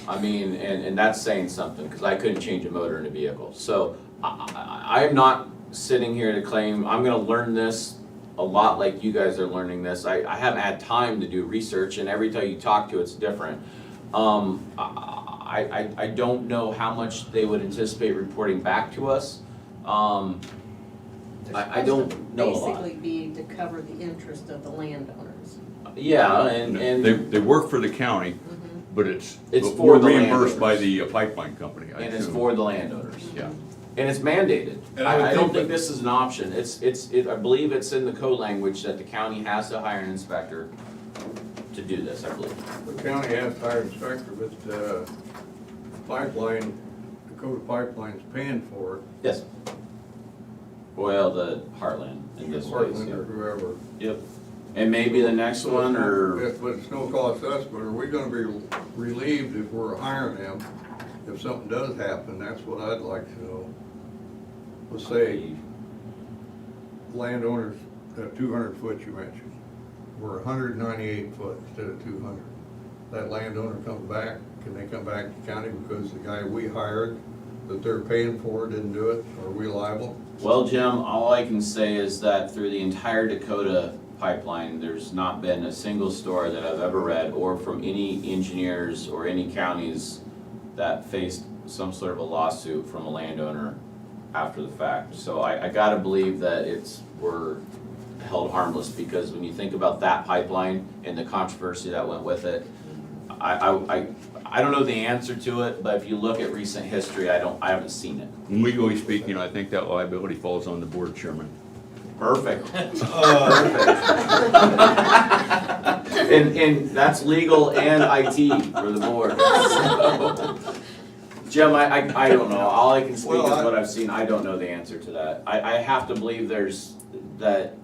S13: I mean, and that's saying something, because I couldn't change a motor in a vehicle. So I'm not sitting here to claim I'm gonna learn this a lot like you guys are learning this. I haven't had time to do research, and every time you talk to it's different. I don't know how much they would anticipate reporting back to us. I don't know a lot.
S7: Basically be to cover the interest of the landowners.
S13: Yeah, and
S8: They work for the county, but it's
S13: for
S8: we're
S13: the
S8: reimbursed by
S13: landowners.
S8: the pipeline company, I
S13: And it's
S8: assume.
S13: for the landowners.
S8: Yeah.
S13: And it's mandated.
S1: And I would
S13: I don't
S1: think
S13: think
S1: that-
S13: this is an option. I believe it's in the code language that the county has to hire an inspector to do this, I believe.
S2: The county has to hire an inspector, but pipeline, Dakota Pipeline's paying for it.
S13: Yes. Well, the Heartland in this case,
S2: Portland
S13: yeah.
S2: or whoever.
S13: Yep. And maybe the next one, or,
S2: But it's no cost us, but are we gonna be relieved if we're hiring them? If something does happen, that's what I'd like to know. Let's say landowners, that 200 foot you mentioned, we're 198 foot instead of 200. That landowner comes back, can they come back to county because the guy we hired that they're paying for didn't do it? Are we liable?
S13: well, Jim, all I can say is that through the entire Dakota pipeline, there's not been a single story that I've ever read or from any engineers or any counties that faced some sort of a lawsuit from a landowner after the fact. So I gotta believe that we're held harmless, because when you think about that pipeline and the controversy that went with it, I don't know the answer to it, but if you look at recent history, I haven't seen it.
S8: Legally speaking, I think that liability falls on the board chairman.
S13: Perfect. Perfect. And that's legal and IT for the board. So, Jim, I don't know. All I can speak is what I've seen. I don't know the answer to that. I have to believe that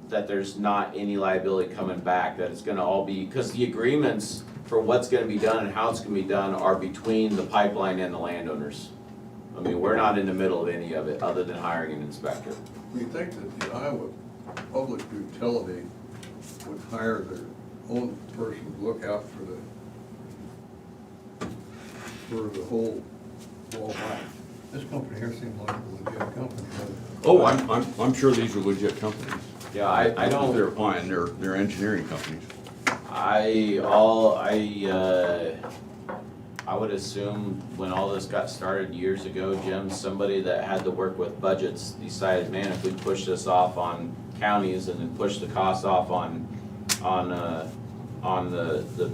S13: there's not any liability coming back, that it's gonna all be, because the agreements for what's gonna be done and how it's gonna be done are between the pipeline and the landowners. I mean, we're not in the middle of any of it, other than hiring an inspector.
S2: Do you think that the Iowa Public Utility would hire their own person to look out for the whole walleye? This company here seems like a legit company.
S8: Oh, I'm sure these are legit companies.
S13: Yeah, I don't.
S8: They're fine, they're engineering companies.
S13: I would assume when all this got started years ago, Jim, somebody that had to work with budgets decided, man, if we push this off on counties and then push the cost off on the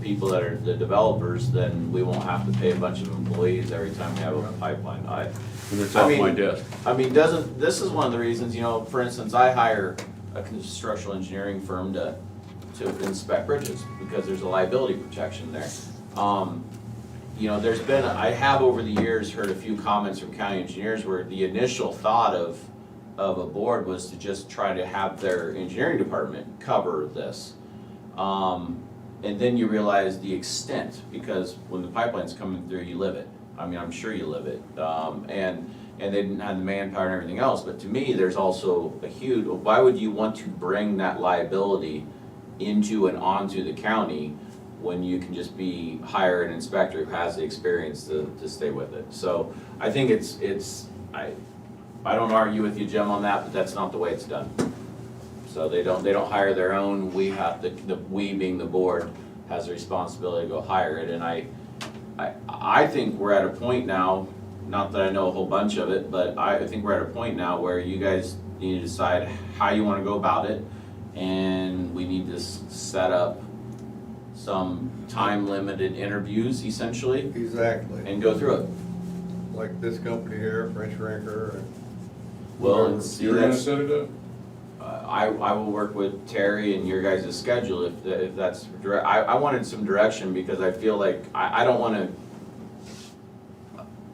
S13: people that are the developers, then we won't have to pay a bunch of employees every time we have a pipeline.
S8: And it's off my desk.
S13: I mean, this is one of the reasons, for instance, I hire a structural engineering firm to inspect bridges, because there's a liability protection there. I have over the years heard a few comments from county engineers where the initial thought of a board was to just try to have their engineering department cover this. And then you realize the extent, because when the pipeline's coming through, you live it. I mean, I'm sure you live it. And they didn't have the manpower and everything else, but to me, there's also a huge, why would you want to bring that liability into and onto the county when you can just hire an inspector who has the experience to stay with it? So I think I don't argue with you, Jim, on that, but that's not the way it's done. So they don't hire their own. We have we being the board has the responsibility to go hire it. And I think we're at a point now, not that I know a whole bunch of it, but I think we're at a point now where you guys need to decide how you want to go about it, and we need to set up some time-limited interviews, essentially.
S2: Exactly.
S13: And go through it.
S2: Like this company here, French Ranker, and
S13: Well, and see,
S1: You're gonna
S13: that's,
S1: set it up?
S13: I will work with Terry and your guys' schedule if that's direct. I wanted some direction, because I feel like I don't wanna,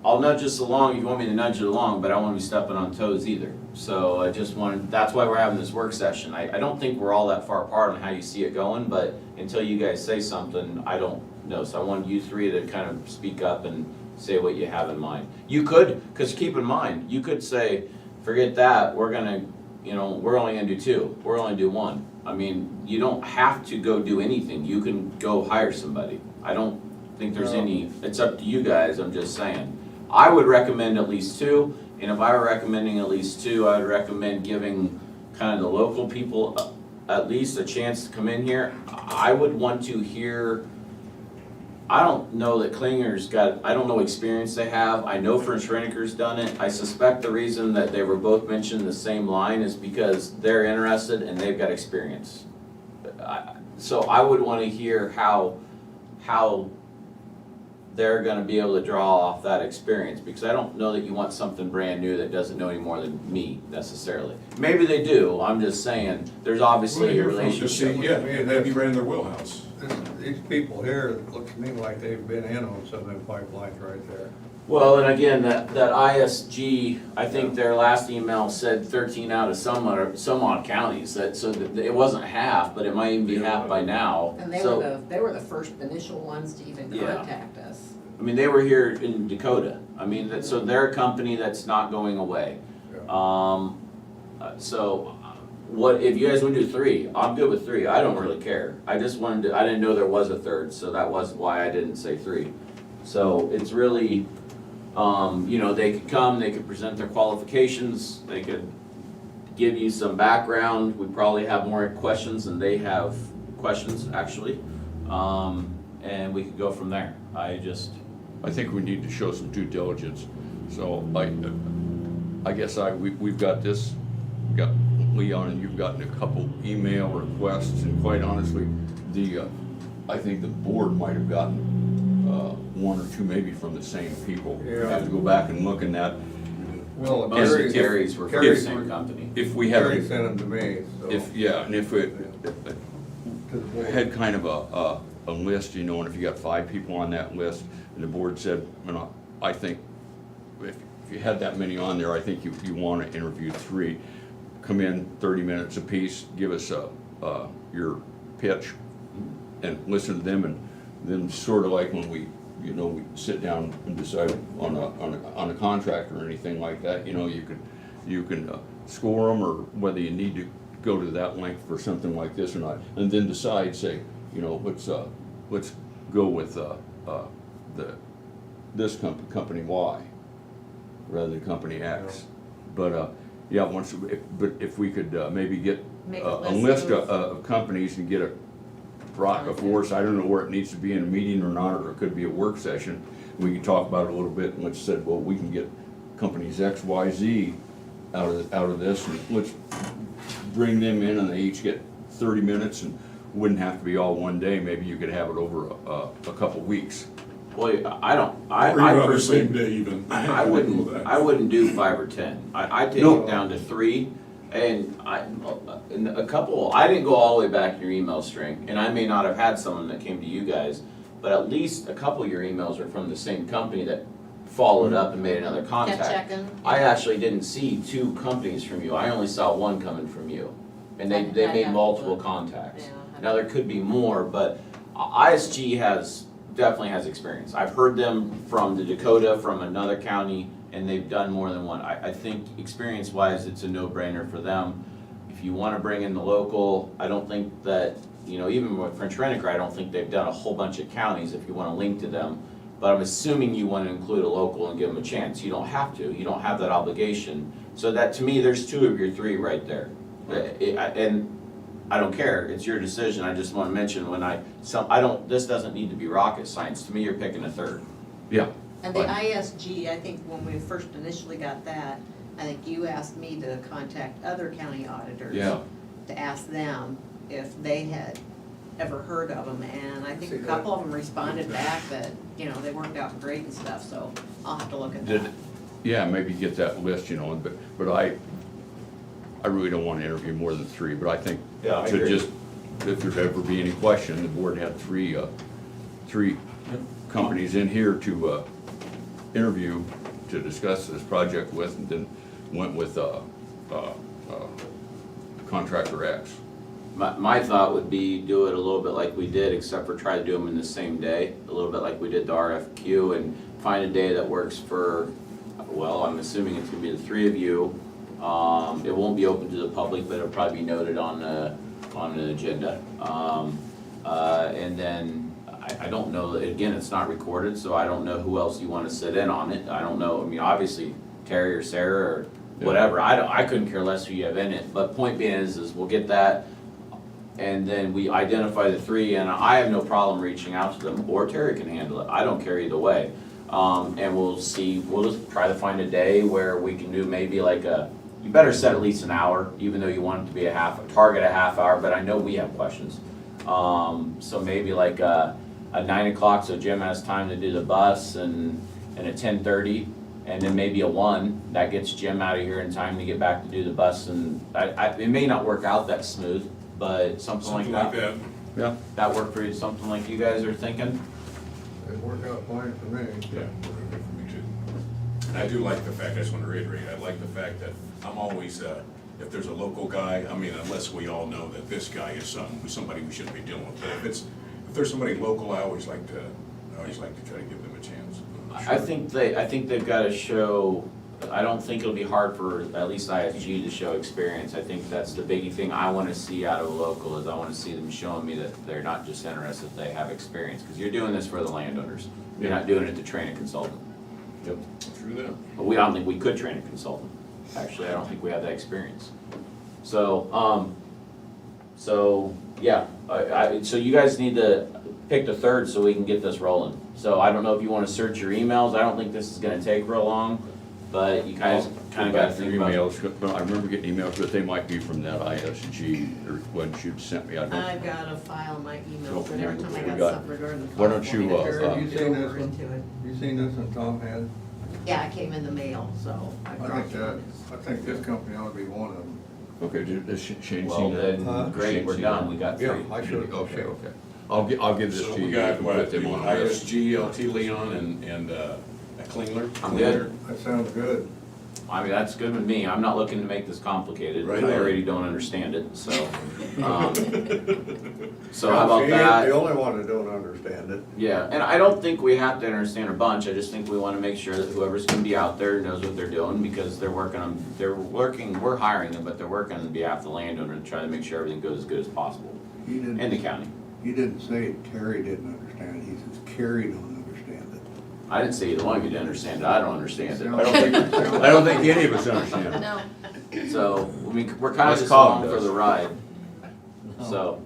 S13: I'll nudge us along if you want me to nudge it along, but I don't wanna be stepping on toes either. So I just wanted, that's why we're having this work session. I don't think we're all that far apart on how you see it going, but until you guys say something, I don't know. So I wanted you three to kind of speak up and say what you have in mind. You could, cause keep in mind, you could say, forget that, we're gonna, we're only gonna do 2, we're only do 1. I mean, you don't have to go do anything, you can go hire somebody. I don't think there's any, it's up to you guys, I'm just saying. I would recommend at least 2, and if I were recommending at least 2, I would recommend giving kind of the local people at least a chance to come in here. I would want to hear, I don't know that Klinger's I don't know what experience they have. I know French Reniker's done it. I suspect the reason that they were both mentioned in the same line is because they're interested and they've got experience. So I would want to hear how they're gonna be able to draw off that experience, because I don't know that you want something brand new that doesn't know any more than me necessarily. Maybe they do, I'm just saying, there's obviously a relationship.
S1: Yeah, maybe right in their wheelhouse.
S2: these people here, it looks to me like they've been in on some of them pipelines right there.
S13: Well, and again, that ISG, I think their last email said 13 out of some odd counties, so that it wasn't half, but it might even be half by now.
S7: And they
S13: So,
S7: were the first initial ones to even
S13: Yeah.
S7: contact us.
S13: I mean, they were here in Dakota. I mean, so they're a company that's not going away. So what, if you guys would do 3, I'm good with 3. I don't really care. I just wanted to, I didn't know there was a third, so that was why I didn't say 3. So it's really, you know, they could come, they could present their qualifications, they could give you some background. We probably have more questions than they have questions, actually. And we could go from there.
S8: I think we need to show some due diligence. So I guess we've got this, we've got Leon, and you've gotten a couple email requests, and quite honestly, I think the board might have gotten 1 or 2 maybe from the same people.
S2: Yeah.
S8: I have to go back and look in that.
S2: Well,
S13: Most of
S2: Terry-
S13: Terry's were from the same company.
S8: If we
S2: Terry
S8: have,
S2: sent them to me, so.
S8: and if it had kind of a list, you know, and if you got 5 people on that list, and the board said, you know, I think if you had that many on there, I think you want to interview 3. Come in 30 minutes apiece, give us your pitch, and listen to them, and then sort of like when we sit down and decide on a contract or anything like that, you know, you can score them, or whether you need to go to that length for something like this or not, and then decide, say, you know, let's go with this company Y rather than company X. But yeah, but if we could maybe get
S7: Make
S8: a list of companies and get a brought before us, I don't know where it needs to be in a meeting or not, or it could be a work session. We can talk about it a little bit, and let's said, well, we can get companies X, Y, Z out of this, and let's bring them in, and they each get 30 minutes, and wouldn't have to be all one day. Maybe you could have it over a couple weeks.
S13: Well, I
S1: Or even on the
S13: personally,
S1: same day even.
S13: I wouldn't do 5 or 10. I'd take
S8: No.
S13: it down to 3, and a couple, I didn't go all the way back in your email string, and I may not have had someone that came to you guys, but at least a couple of your emails are from the same company that followed up and made another contact.
S7: Kept checking.
S13: I actually didn't see 2 companies from you. I only saw 1 coming from you, and they
S7: I
S13: made
S7: have
S13: multiple
S7: to-
S13: contacts.
S7: Yeah,
S13: Now, there could be more, but ISG definitely has experience. I've heard them from the Dakota, from another county, and they've done more than one. I think experience-wise, it's a no-brainer for them. If you wanna bring in the local, I don't think that, you know, even with French Rent-A-Car, I don't think they've done a whole bunch of counties if you wanna link to them. But I'm assuming you wanna include a local and give them a chance. You don't have to, you don't have that obligation. So that, to me, there's 2 of your 3 right there. And I don't care, it's your decision. I just wanna mention this doesn't need to be rocket science. To me, you're picking a 3rd.
S8: Yeah.
S7: And the ISG, I think when we first initially got that, I think you asked me to contact other county auditors.
S8: Yeah.
S7: To ask them if they had ever heard of them, and I think a couple of them responded back that, you know, they worked out great and stuff, so I'll have to look at that.
S8: Yeah, maybe get that list, you know, but I really don't want to interview more than 3, but I think
S13: Yeah, I
S8: to
S13: agree.
S8: just, if there's ever be any question, the board had 3 companies in here to interview, to discuss this project with, and then went with contractor X.
S13: My thought would be do it a little bit like we did, except for try to do them in the same day, a little bit like we did the RFQ, and find a day that works for, well, I'm assuming it's gonna be the 3 of you. It won't be open to the public, but it'll probably be noted on an agenda. And then, I don't know, again, it's not recorded, so I don't know who else you wanna sit in on it. I don't know, I mean, obviously Terry or Sarah or whatever, I couldn't care less who you have in it, but point being is we'll get that, and then we identify the 3, and I have no problem reaching out to them, or Terry can handle it, I don't care either way. And we'll just try to find a day where we can do maybe like you better set at least an hour, even though you want it to be target a half hour, but I know we have questions. So maybe like a 9 o'clock, so Jim has time to do the bus, and a 10:30, and then maybe a 1, that gets Jim out of here in time to get back to do the bus, and it may not work out that smooth, but something like that.
S8: Yeah.
S13: That work for you, something like you guys are thinking?
S2: It worked out fine for me.
S1: Yeah, good for me too. And I do like the fact, I just want to reiterate, I like the fact that I'm always, if there's a local guy, I mean, unless we all know that this guy is somebody we shouldn't be dealing with. But if there's somebody local, I always like to try to give them a chance.
S13: I think they've gotta show, I don't think it'll be hard for at least ISG to show experience. I think that's the biggie thing I wanna see out of a local, is I wanna see them showing me that they're not just interested, they have experience. Cause you're doing this for the landowners, you're not doing it to train a consultant.
S1: Yep, true that.
S13: But I don't think we could train a consultant. Actually, I don't think we have that experience. So, yeah, so you guys need to pick the third so we can get this rolling. So I don't know if you wanna search your emails, I don't think this is gonna take real long, but you guys kinda gotta think about it.
S8: Emails, but I remember getting emails, but they might be from that ISG, or when you'd sent me, I don't.
S7: I've got a file in my emails,
S8: So,
S7: and every time I
S8: we
S7: got
S8: got-
S7: something regarding the.
S8: why don't you,
S2: Have you seen this
S7: Over
S2: one?
S7: into it.
S2: You seen this one Tom had?
S7: Yeah, it came in the mail, so I dropped it on his.
S2: I think this company ought to be one of them.
S8: Okay, does Shane
S13: Well,
S8: see that?
S13: then, great, we're done, we got three.
S2: Yeah, I should.
S8: Okay, okay. I'll give this
S1: So
S8: to you.
S1: we got,
S8: You can
S1: what,
S8: put them on the list.
S1: ISG, LT Leon, and Klingler?
S13: I'm good.
S2: That sounds good.
S13: I mean, that's good with me, I'm not looking to make this complicated,
S1: Right
S13: I
S1: on.
S13: already don't understand it, so. So how about
S2: She ain't
S13: that?
S2: the only one that don't understand it.
S13: Yeah, and I don't think we have to understand a bunch, I just think we wanna make sure that whoever's gonna be out there knows what they're doing, because we're hiring them, but they're working on behalf of the landowner to try to make sure everything goes as good as possible,
S2: He
S13: and the
S2: didn't,
S13: county.
S2: he didn't say Terry didn't understand it, he says Carrie don't understand it.
S13: I didn't say either one of you didn't understand it, I don't understand it.
S8: I don't think any of us understand it.
S3: No.
S13: So, I mean, we're kinda
S8: Unless
S13: just
S8: Colin
S13: along for
S8: does.
S13: the ride. So,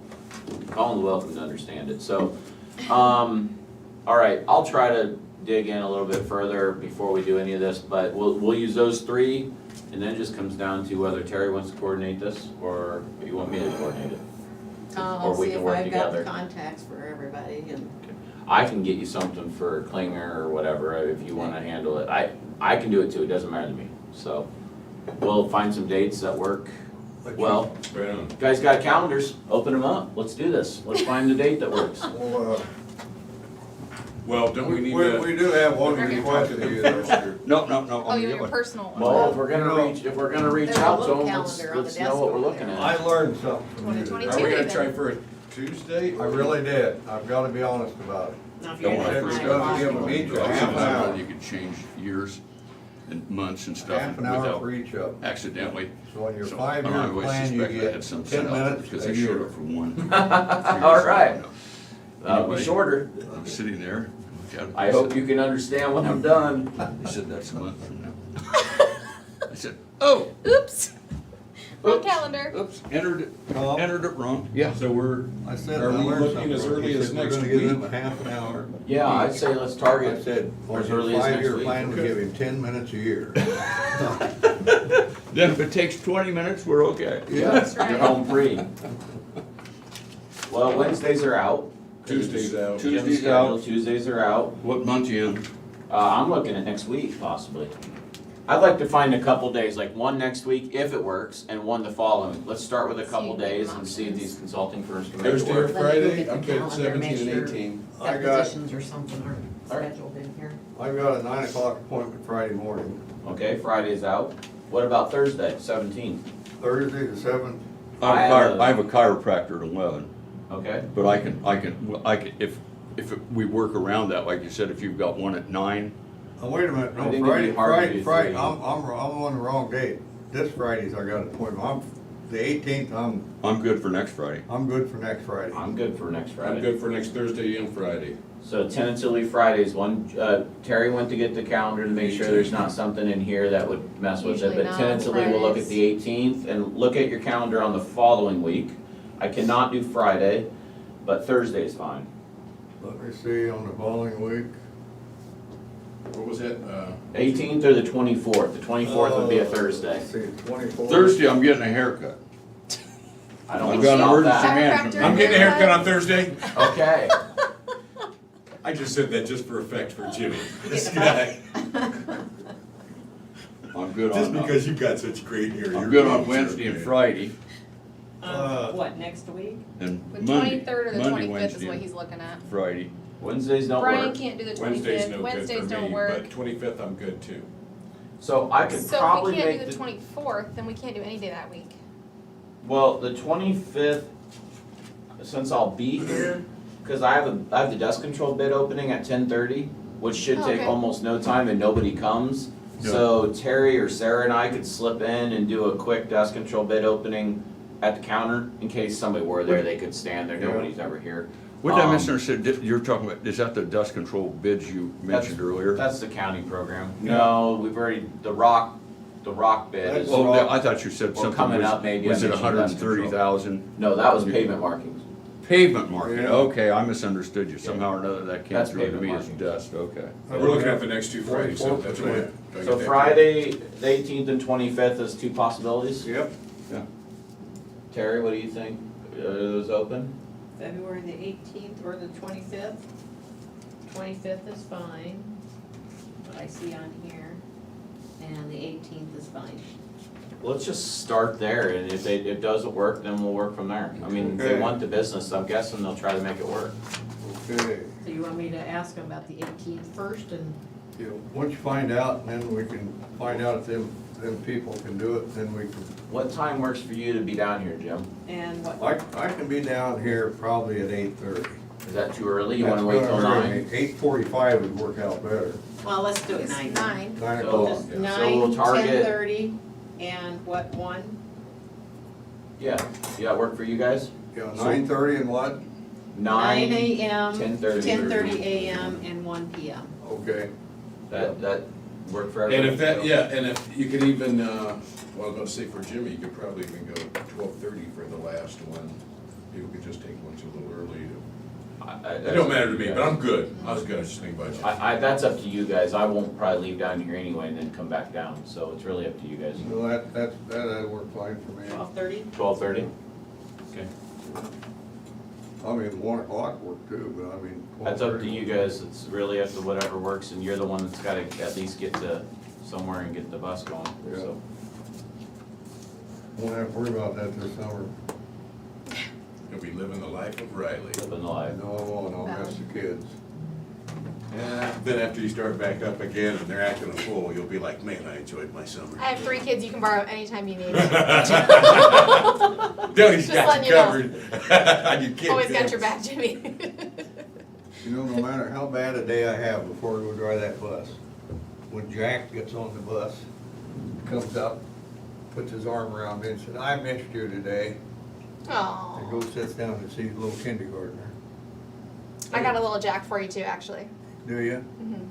S13: Colin's welcome to understand it, so, alright, I'll try to dig in a little bit further before we do any of this, but we'll use those three, and then it just comes down to whether Terry wants to coordinate this, or you want me to coordinate it.
S7: I'll
S13: Or we
S7: see
S13: can
S7: if
S13: work
S7: I've got the
S13: together.
S7: contacts for everybody, and
S13: I can get you something for Klinger or whatever, if you wanna handle it, I can do it too, it doesn't matter to me, so. We'll find some dates that work well.
S1: Right on.
S13: You guys got calendars, open them up, let's do this, let's find the date that works.
S2: Well,
S1: Well, don't we need to?
S2: we do have one
S3: Okay.
S2: request of you though.
S8: No.
S3: Oh, your personal one.
S13: Well, if we're gonna reach
S7: There's a
S13: out to
S7: little
S13: them, let's
S7: calendar on the
S13: know
S7: desk
S13: what we're
S7: over
S13: looking
S7: there.
S13: at.
S2: I learned something from you
S3: 2022.
S1: Are we
S2: today.
S1: gonna try for a Tuesday?
S2: I really did, I've gotta be honest about it.
S7: now if
S8: Don't
S7: you're
S8: want
S7: gonna
S8: to
S2: It's
S7: find
S2: gotta give them
S7: possible-
S2: each a
S8: I
S2: half an
S8: don't know
S2: hour,
S8: whether you could change years and months and stuff
S2: half an hour
S8: without
S2: for each of them.
S8: accidentally.
S2: So on your
S8: So,
S2: five-year
S8: I always
S2: plan, you
S8: suspect I
S2: get
S8: had some
S2: 10
S8: set out there
S2: minutes
S8: because
S2: a
S8: I showed
S2: year.
S8: up for one.
S13: All right. That'll be
S8: Anyway.
S13: shorter.
S8: I'm sitting there.
S13: I hope you can understand when I'm done.
S8: He said, that's a month from now. I said, oh,
S3: Oops. Wrong
S8: Oops.
S3: calendar.
S8: oops, entered
S2: Tom?
S8: it wrong. Yeah.
S1: So
S2: I said,
S1: Are
S2: I
S1: we
S2: learned
S1: looking
S2: something
S1: as
S2: from you.
S1: early
S2: He
S1: as
S2: said,
S1: next
S2: we're gonna give him
S1: week?
S2: a half an hour.
S13: Yeah, I'd say let's
S2: I
S13: target
S2: said, on
S13: as
S2: your
S13: early as next
S2: five-year
S13: week.
S2: plan, we give him 10 minutes a year.
S8: Then if it takes 20 minutes, we're okay.
S13: Yeah, you're home free. Well, Wednesdays are out.
S1: Tuesday's out.
S8: Tuesday's
S13: Jim's schedule,
S8: out.
S13: Tuesdays are out.
S8: What month you in?
S13: I'm looking at next week possibly. I'd like to find a couple days, like one next week if it works, and one the following. Let's start with a couple days and see if these consulting firms can make it
S1: Thursday or
S13: work.
S7: Let me look
S1: Friday?
S7: at the
S1: I'm good,
S7: calendar,
S1: 17
S7: make
S1: and
S7: sure
S1: 18.
S2: I got,
S7: Depositions or something are
S13: All right.
S7: scheduled in here.
S2: I've got a 9 o'clock appointment Friday morning.
S13: Okay, Friday's out. What about Thursday, 17th?
S2: Thursday the 7th,
S8: I have a chiropractor at 11,
S13: Okay,
S8: but I can, if we work around that, like you said, if you've got one at 9,
S2: oh, wait a minute,
S13: I
S2: no,
S13: think it'd be hard to do
S2: Friday,
S13: three.
S2: I'm on the wrong date. This Friday's I got an appointment, the 18th,
S8: I'm good for next Friday.
S2: I'm good for next Friday.
S13: I'm good for next Friday.
S1: I'm good for next Thursday and Friday.
S13: So tentatively Fridays, Terry went to get the calendar to make sure there's not something in here that would mess with it,
S3: Usually
S13: but
S3: not,
S13: tentatively we'll look at the 18th and look at your calendar on the following week. I cannot do Friday, but Thursday is fine.
S2: Let me see, on the following week.
S1: What was that?
S13: 18th or the 24th? The 24th would be a Thursday.
S2: Let's see, 24th.
S8: Thursday, I'm getting a haircut.
S13: I don't
S8: I've
S13: want to
S8: got an
S13: stop
S8: emergency
S13: that.
S8: management.
S1: I'm getting a haircut on Thursday.
S13: Okay.
S1: I just said that just for effect for Jimmy. This guy.
S8: I'm good
S1: Just
S8: on,
S1: because you've got such great hair.
S8: I'm
S1: you're
S8: good
S1: really
S8: on Wednesday and
S1: sure,
S8: Friday.
S2: So
S17: What, next week?
S8: And
S3: The
S8: Monday,
S3: 23rd or the
S8: Monday,
S3: 25th is
S8: Wednesday,
S3: what
S8: and
S3: he's looking at.
S8: Friday.
S13: Wednesdays don't
S3: Brian
S13: work.
S3: can't do the
S1: Wednesday's
S3: 25th,
S1: no good
S3: Wednesdays
S1: for
S3: don't
S1: me,
S3: work.
S1: but 25th I'm good too.
S13: So I could
S3: So if
S13: probably
S3: we can't
S13: make
S3: do the 24th, then we can't do any day that week.
S13: well, the 25th, since I'll be here, because I have the dust control bid opening at 10:30, which should
S3: Oh,
S13: take
S3: okay.
S13: almost no time and nobody comes. So Terry or Sarah and I could slip in and do a quick dust control bid opening at the counter in case somebody were there, they could stand there, nobody's ever here.
S8: What did I misunderstand? You're talking about, is that the dust control bids you mentioned earlier?
S13: That's the county program. No, we've already, the rock bid is,
S8: Oh, I thought you said
S13: Or
S8: something,
S13: coming up, maybe I
S8: was it
S13: mentioned dust control.
S8: 130,000?
S13: no, that was pavement markings.
S8: Pavement marking,
S2: Yeah.
S8: okay, I misunderstood you, somehow or another that came
S13: That's
S8: through to
S13: pavement
S8: me as
S13: markings.
S8: dust, okay.
S1: We're looking at the next two Fridays, so that's what. do I get
S13: So
S1: that
S13: Friday, the 18th and 25th is two possibilities.
S2: Yep.
S13: Terry, what do you think? Are those open?
S7: February the 18th or the 25th? 25th is fine, what I see on here, and the 18th is fine.
S13: Let's just start there, and if it doesn't work, then we'll work from there. I mean, they
S2: Okay.
S13: want the business, I'm guessing they'll try to make it work.
S2: Okay.
S7: So you want me to ask them about the 18th first and?
S2: You know, once you find out, then we can find out if them people can do it, then we can.
S13: What time works for you to be down here, Jim?
S7: And what?
S2: I can be down here probably at 8:30.
S13: Is that too early? You wanna wait till 9?
S2: 8:45 would work out better.
S7: Well, let's do it
S3: It's
S7: 9.
S3: 9.
S2: 9
S13: So-
S2: o'clock.
S7: Just
S2: yeah.
S13: So
S7: 9,
S13: we'll target-
S7: 10:30, and what, 1?
S13: Yeah, that work for you guys?
S2: Yeah, 9:30 and what?
S7: 9 a.m.,
S13: 10:30.
S7: 10:30 a.m., and 1 p.m.
S2: Okay.
S13: That work for
S1: And
S13: everybody?
S1: if that, yeah, and if you could even, well, I was gonna say for Jimmy, you could probably even go 12:30 for the last one. People could just take lunch a little early. It don't matter to me, but I'm good. I was good, I was just thinking about you.
S13: That's up to you guys. I won't probably leave down here anyway and then come back down, so it's really up to you guys.
S2: So that'd work fine for me.
S7: 12:30?
S13: 12:30? Okay.
S2: I mean, 1 o'clock work too, but I mean.
S13: That's up to
S2: 12:30.
S13: you guys. It's really up to whatever works, and you're the one that's gotta at least get to somewhere and get the bus going, so.
S2: Won't have to worry about that this summer.
S1: You'll be living the life of Riley.
S13: Living the life.
S2: No, I won't, I'll miss the kids.
S1: Yeah, then after you start back up again and they're acting a fool, you'll be like, man, I enjoyed my summer.
S3: I have 3 kids you can borrow anytime you need.
S1: Dougie's
S3: Just
S1: got
S3: letting
S1: you
S3: you know.
S1: covered. You kid
S3: Always got
S1: kids.
S3: your back, Jimmy.
S2: You know, no matter how bad a day I have before I go drive that bus, when Jack gets on the bus, comes up, puts his arm around me and said, I missed you today, and
S3: Aw.
S2: goes sits down and sees little kindergartner.
S3: I got a little Jack for you too, actually.
S2: Do you?
S3: Mhm.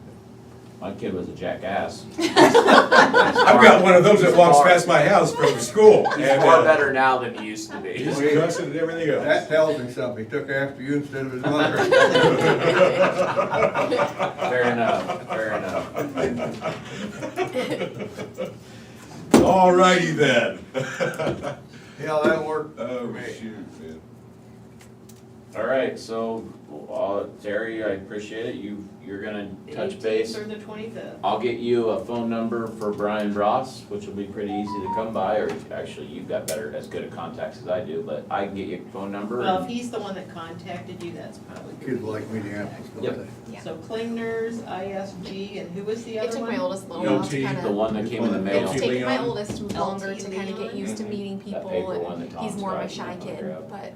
S13: My kid was a jackass.
S1: I've got one of those that walks past my house from school.
S13: He's
S1: and,
S13: far better now than he used to be.
S1: He's cussing and everything else.
S2: That tells me something, he took after you instead of his mother.
S13: Fair enough, fair enough.
S1: All righty then.
S2: Yeah, that'll work for
S1: Oh,
S2: me.
S1: shoot, man.
S13: All right, so, Terry, I appreciate it. You're gonna
S7: The
S13: touch
S7: 18th
S13: base.
S7: or the 25th?
S13: I'll get you a phone number for Brian Ross, which will be pretty easy to come by, or actually, you've got as good a contacts as I do, but I can get you a phone number.
S7: Well, if
S13: and-
S7: he's the one that contacted you, that's probably good.
S2: Kids like Minneapolis,
S13: Yep.
S2: don't
S3: Yeah.
S7: So Klingner's, ISG, and who was the
S3: It
S7: other
S3: took
S7: one?
S3: my oldest a little while to
S1: EOT,
S3: kind
S13: The
S3: of.
S13: one that came in the mail.
S3: It's taken my
S1: Leon?
S3: oldest longer to
S7: LT
S3: kind of get
S7: Leon?
S3: used to meeting
S13: That
S3: people,
S13: paper one that
S3: and
S13: Tom's
S3: he's more of a
S13: writing
S3: shy
S13: on
S3: kid,
S13: there.
S3: but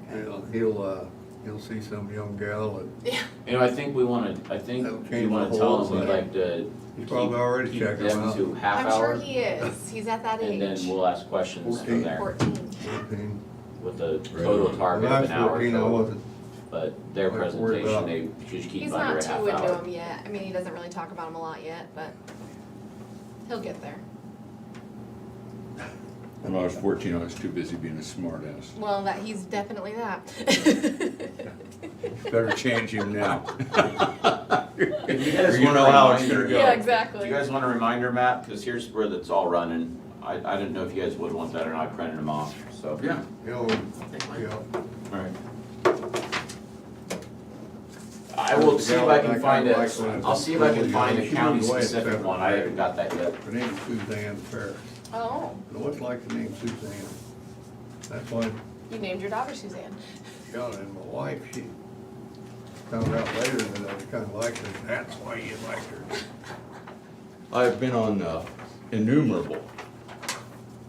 S2: they? He'll see some young gal and
S3: yeah.
S13: You know, I think we
S2: That'll change
S13: you wanna
S2: the
S13: tell
S2: whole
S13: them we'd
S2: thing.
S13: like to
S2: he's probably already
S13: keep
S2: checking
S13: them
S2: them out.
S13: to half
S3: I'm sure
S13: hour,
S3: he is. He's at that
S13: and then
S3: age.
S13: we'll ask questions from
S2: 14.
S13: there,
S3: 14.
S2: 14.
S13: with a total
S2: When
S13: target
S2: I
S13: of
S2: was
S13: an hour
S2: 14, I
S13: total.
S2: wasn't,
S13: But their
S2: Like, worried
S13: presentation,
S2: about-
S13: they should keep
S3: He's
S13: under
S3: not
S13: a half
S3: too into
S13: hour.
S3: him yet. I mean, he doesn't really talk about him a lot yet, but he'll get there.
S8: When I was 14, I was too busy being a smart ass.
S3: Well, he's definitely that.
S8: Better change him now.
S13: If you guys
S8: Or you
S13: want a
S8: know how it's
S13: reminder-
S8: gonna go.
S3: Yeah,
S13: Do
S3: exactly.
S13: you guys want a reminder map? Cause here's where it's all running. I didn't know if you guys would want that or not, I printed them off, so.
S8: Yeah.
S2: you know, yeah.
S13: Alright. I will see if I can find it, I'll see if I can find a county specific one, I haven't got that yet.
S2: Her name's Suzanne Ferris.
S3: Oh.
S2: I always liked the name Suzanne. That's why
S3: You named your daughter Suzanne.
S2: Yeah, and my wife, she found out later that I was kind of liked her, and that's why you liked her.
S8: I've been on innumerable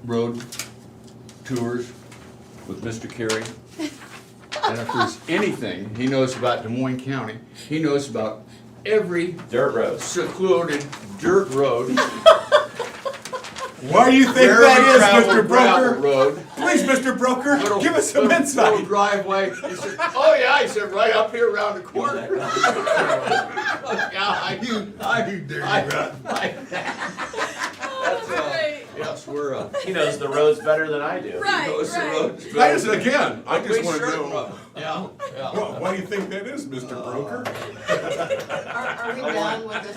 S8: road tours with Mr. Carey. And if there's anything he knows about Des Moines County, he knows about every
S13: Dirt road.
S8: secluded dirt road.
S10: Why do you think
S8: rarely
S10: that is,
S8: traveled
S10: Mr.
S8: gravel
S10: Broker?
S8: road.
S10: Please, Mr. Broker, give us some
S8: Little
S10: insight.
S8: driveway. He said, oh yeah, he said, right up here around the corner. Yeah, I do dirty rat.
S3: Oh, that's great.
S8: Yes, we're,
S13: He knows the roads better than I do.
S3: Right,
S8: knows the
S3: right.
S8: roads better.
S10: I just, again, I
S8: We
S10: just want to
S8: certain
S10: know.
S8: of them. Yeah, yeah.
S10: Well, why do you think that is, Mr. Broker?
S7: Are we done with this?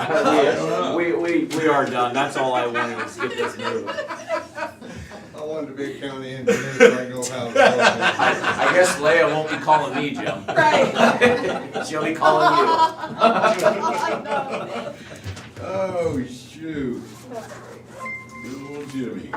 S13: We are done, that's all I wanted, is get this moving.
S2: I wanted to be a county engineer, so I know how to do
S13: I guess Leah won't be calling me, Jim.
S3: Right.
S13: She'll be calling you.
S3: I know.
S8: Oh, shoot.
S3: That's great.
S8: Good old Jimmy.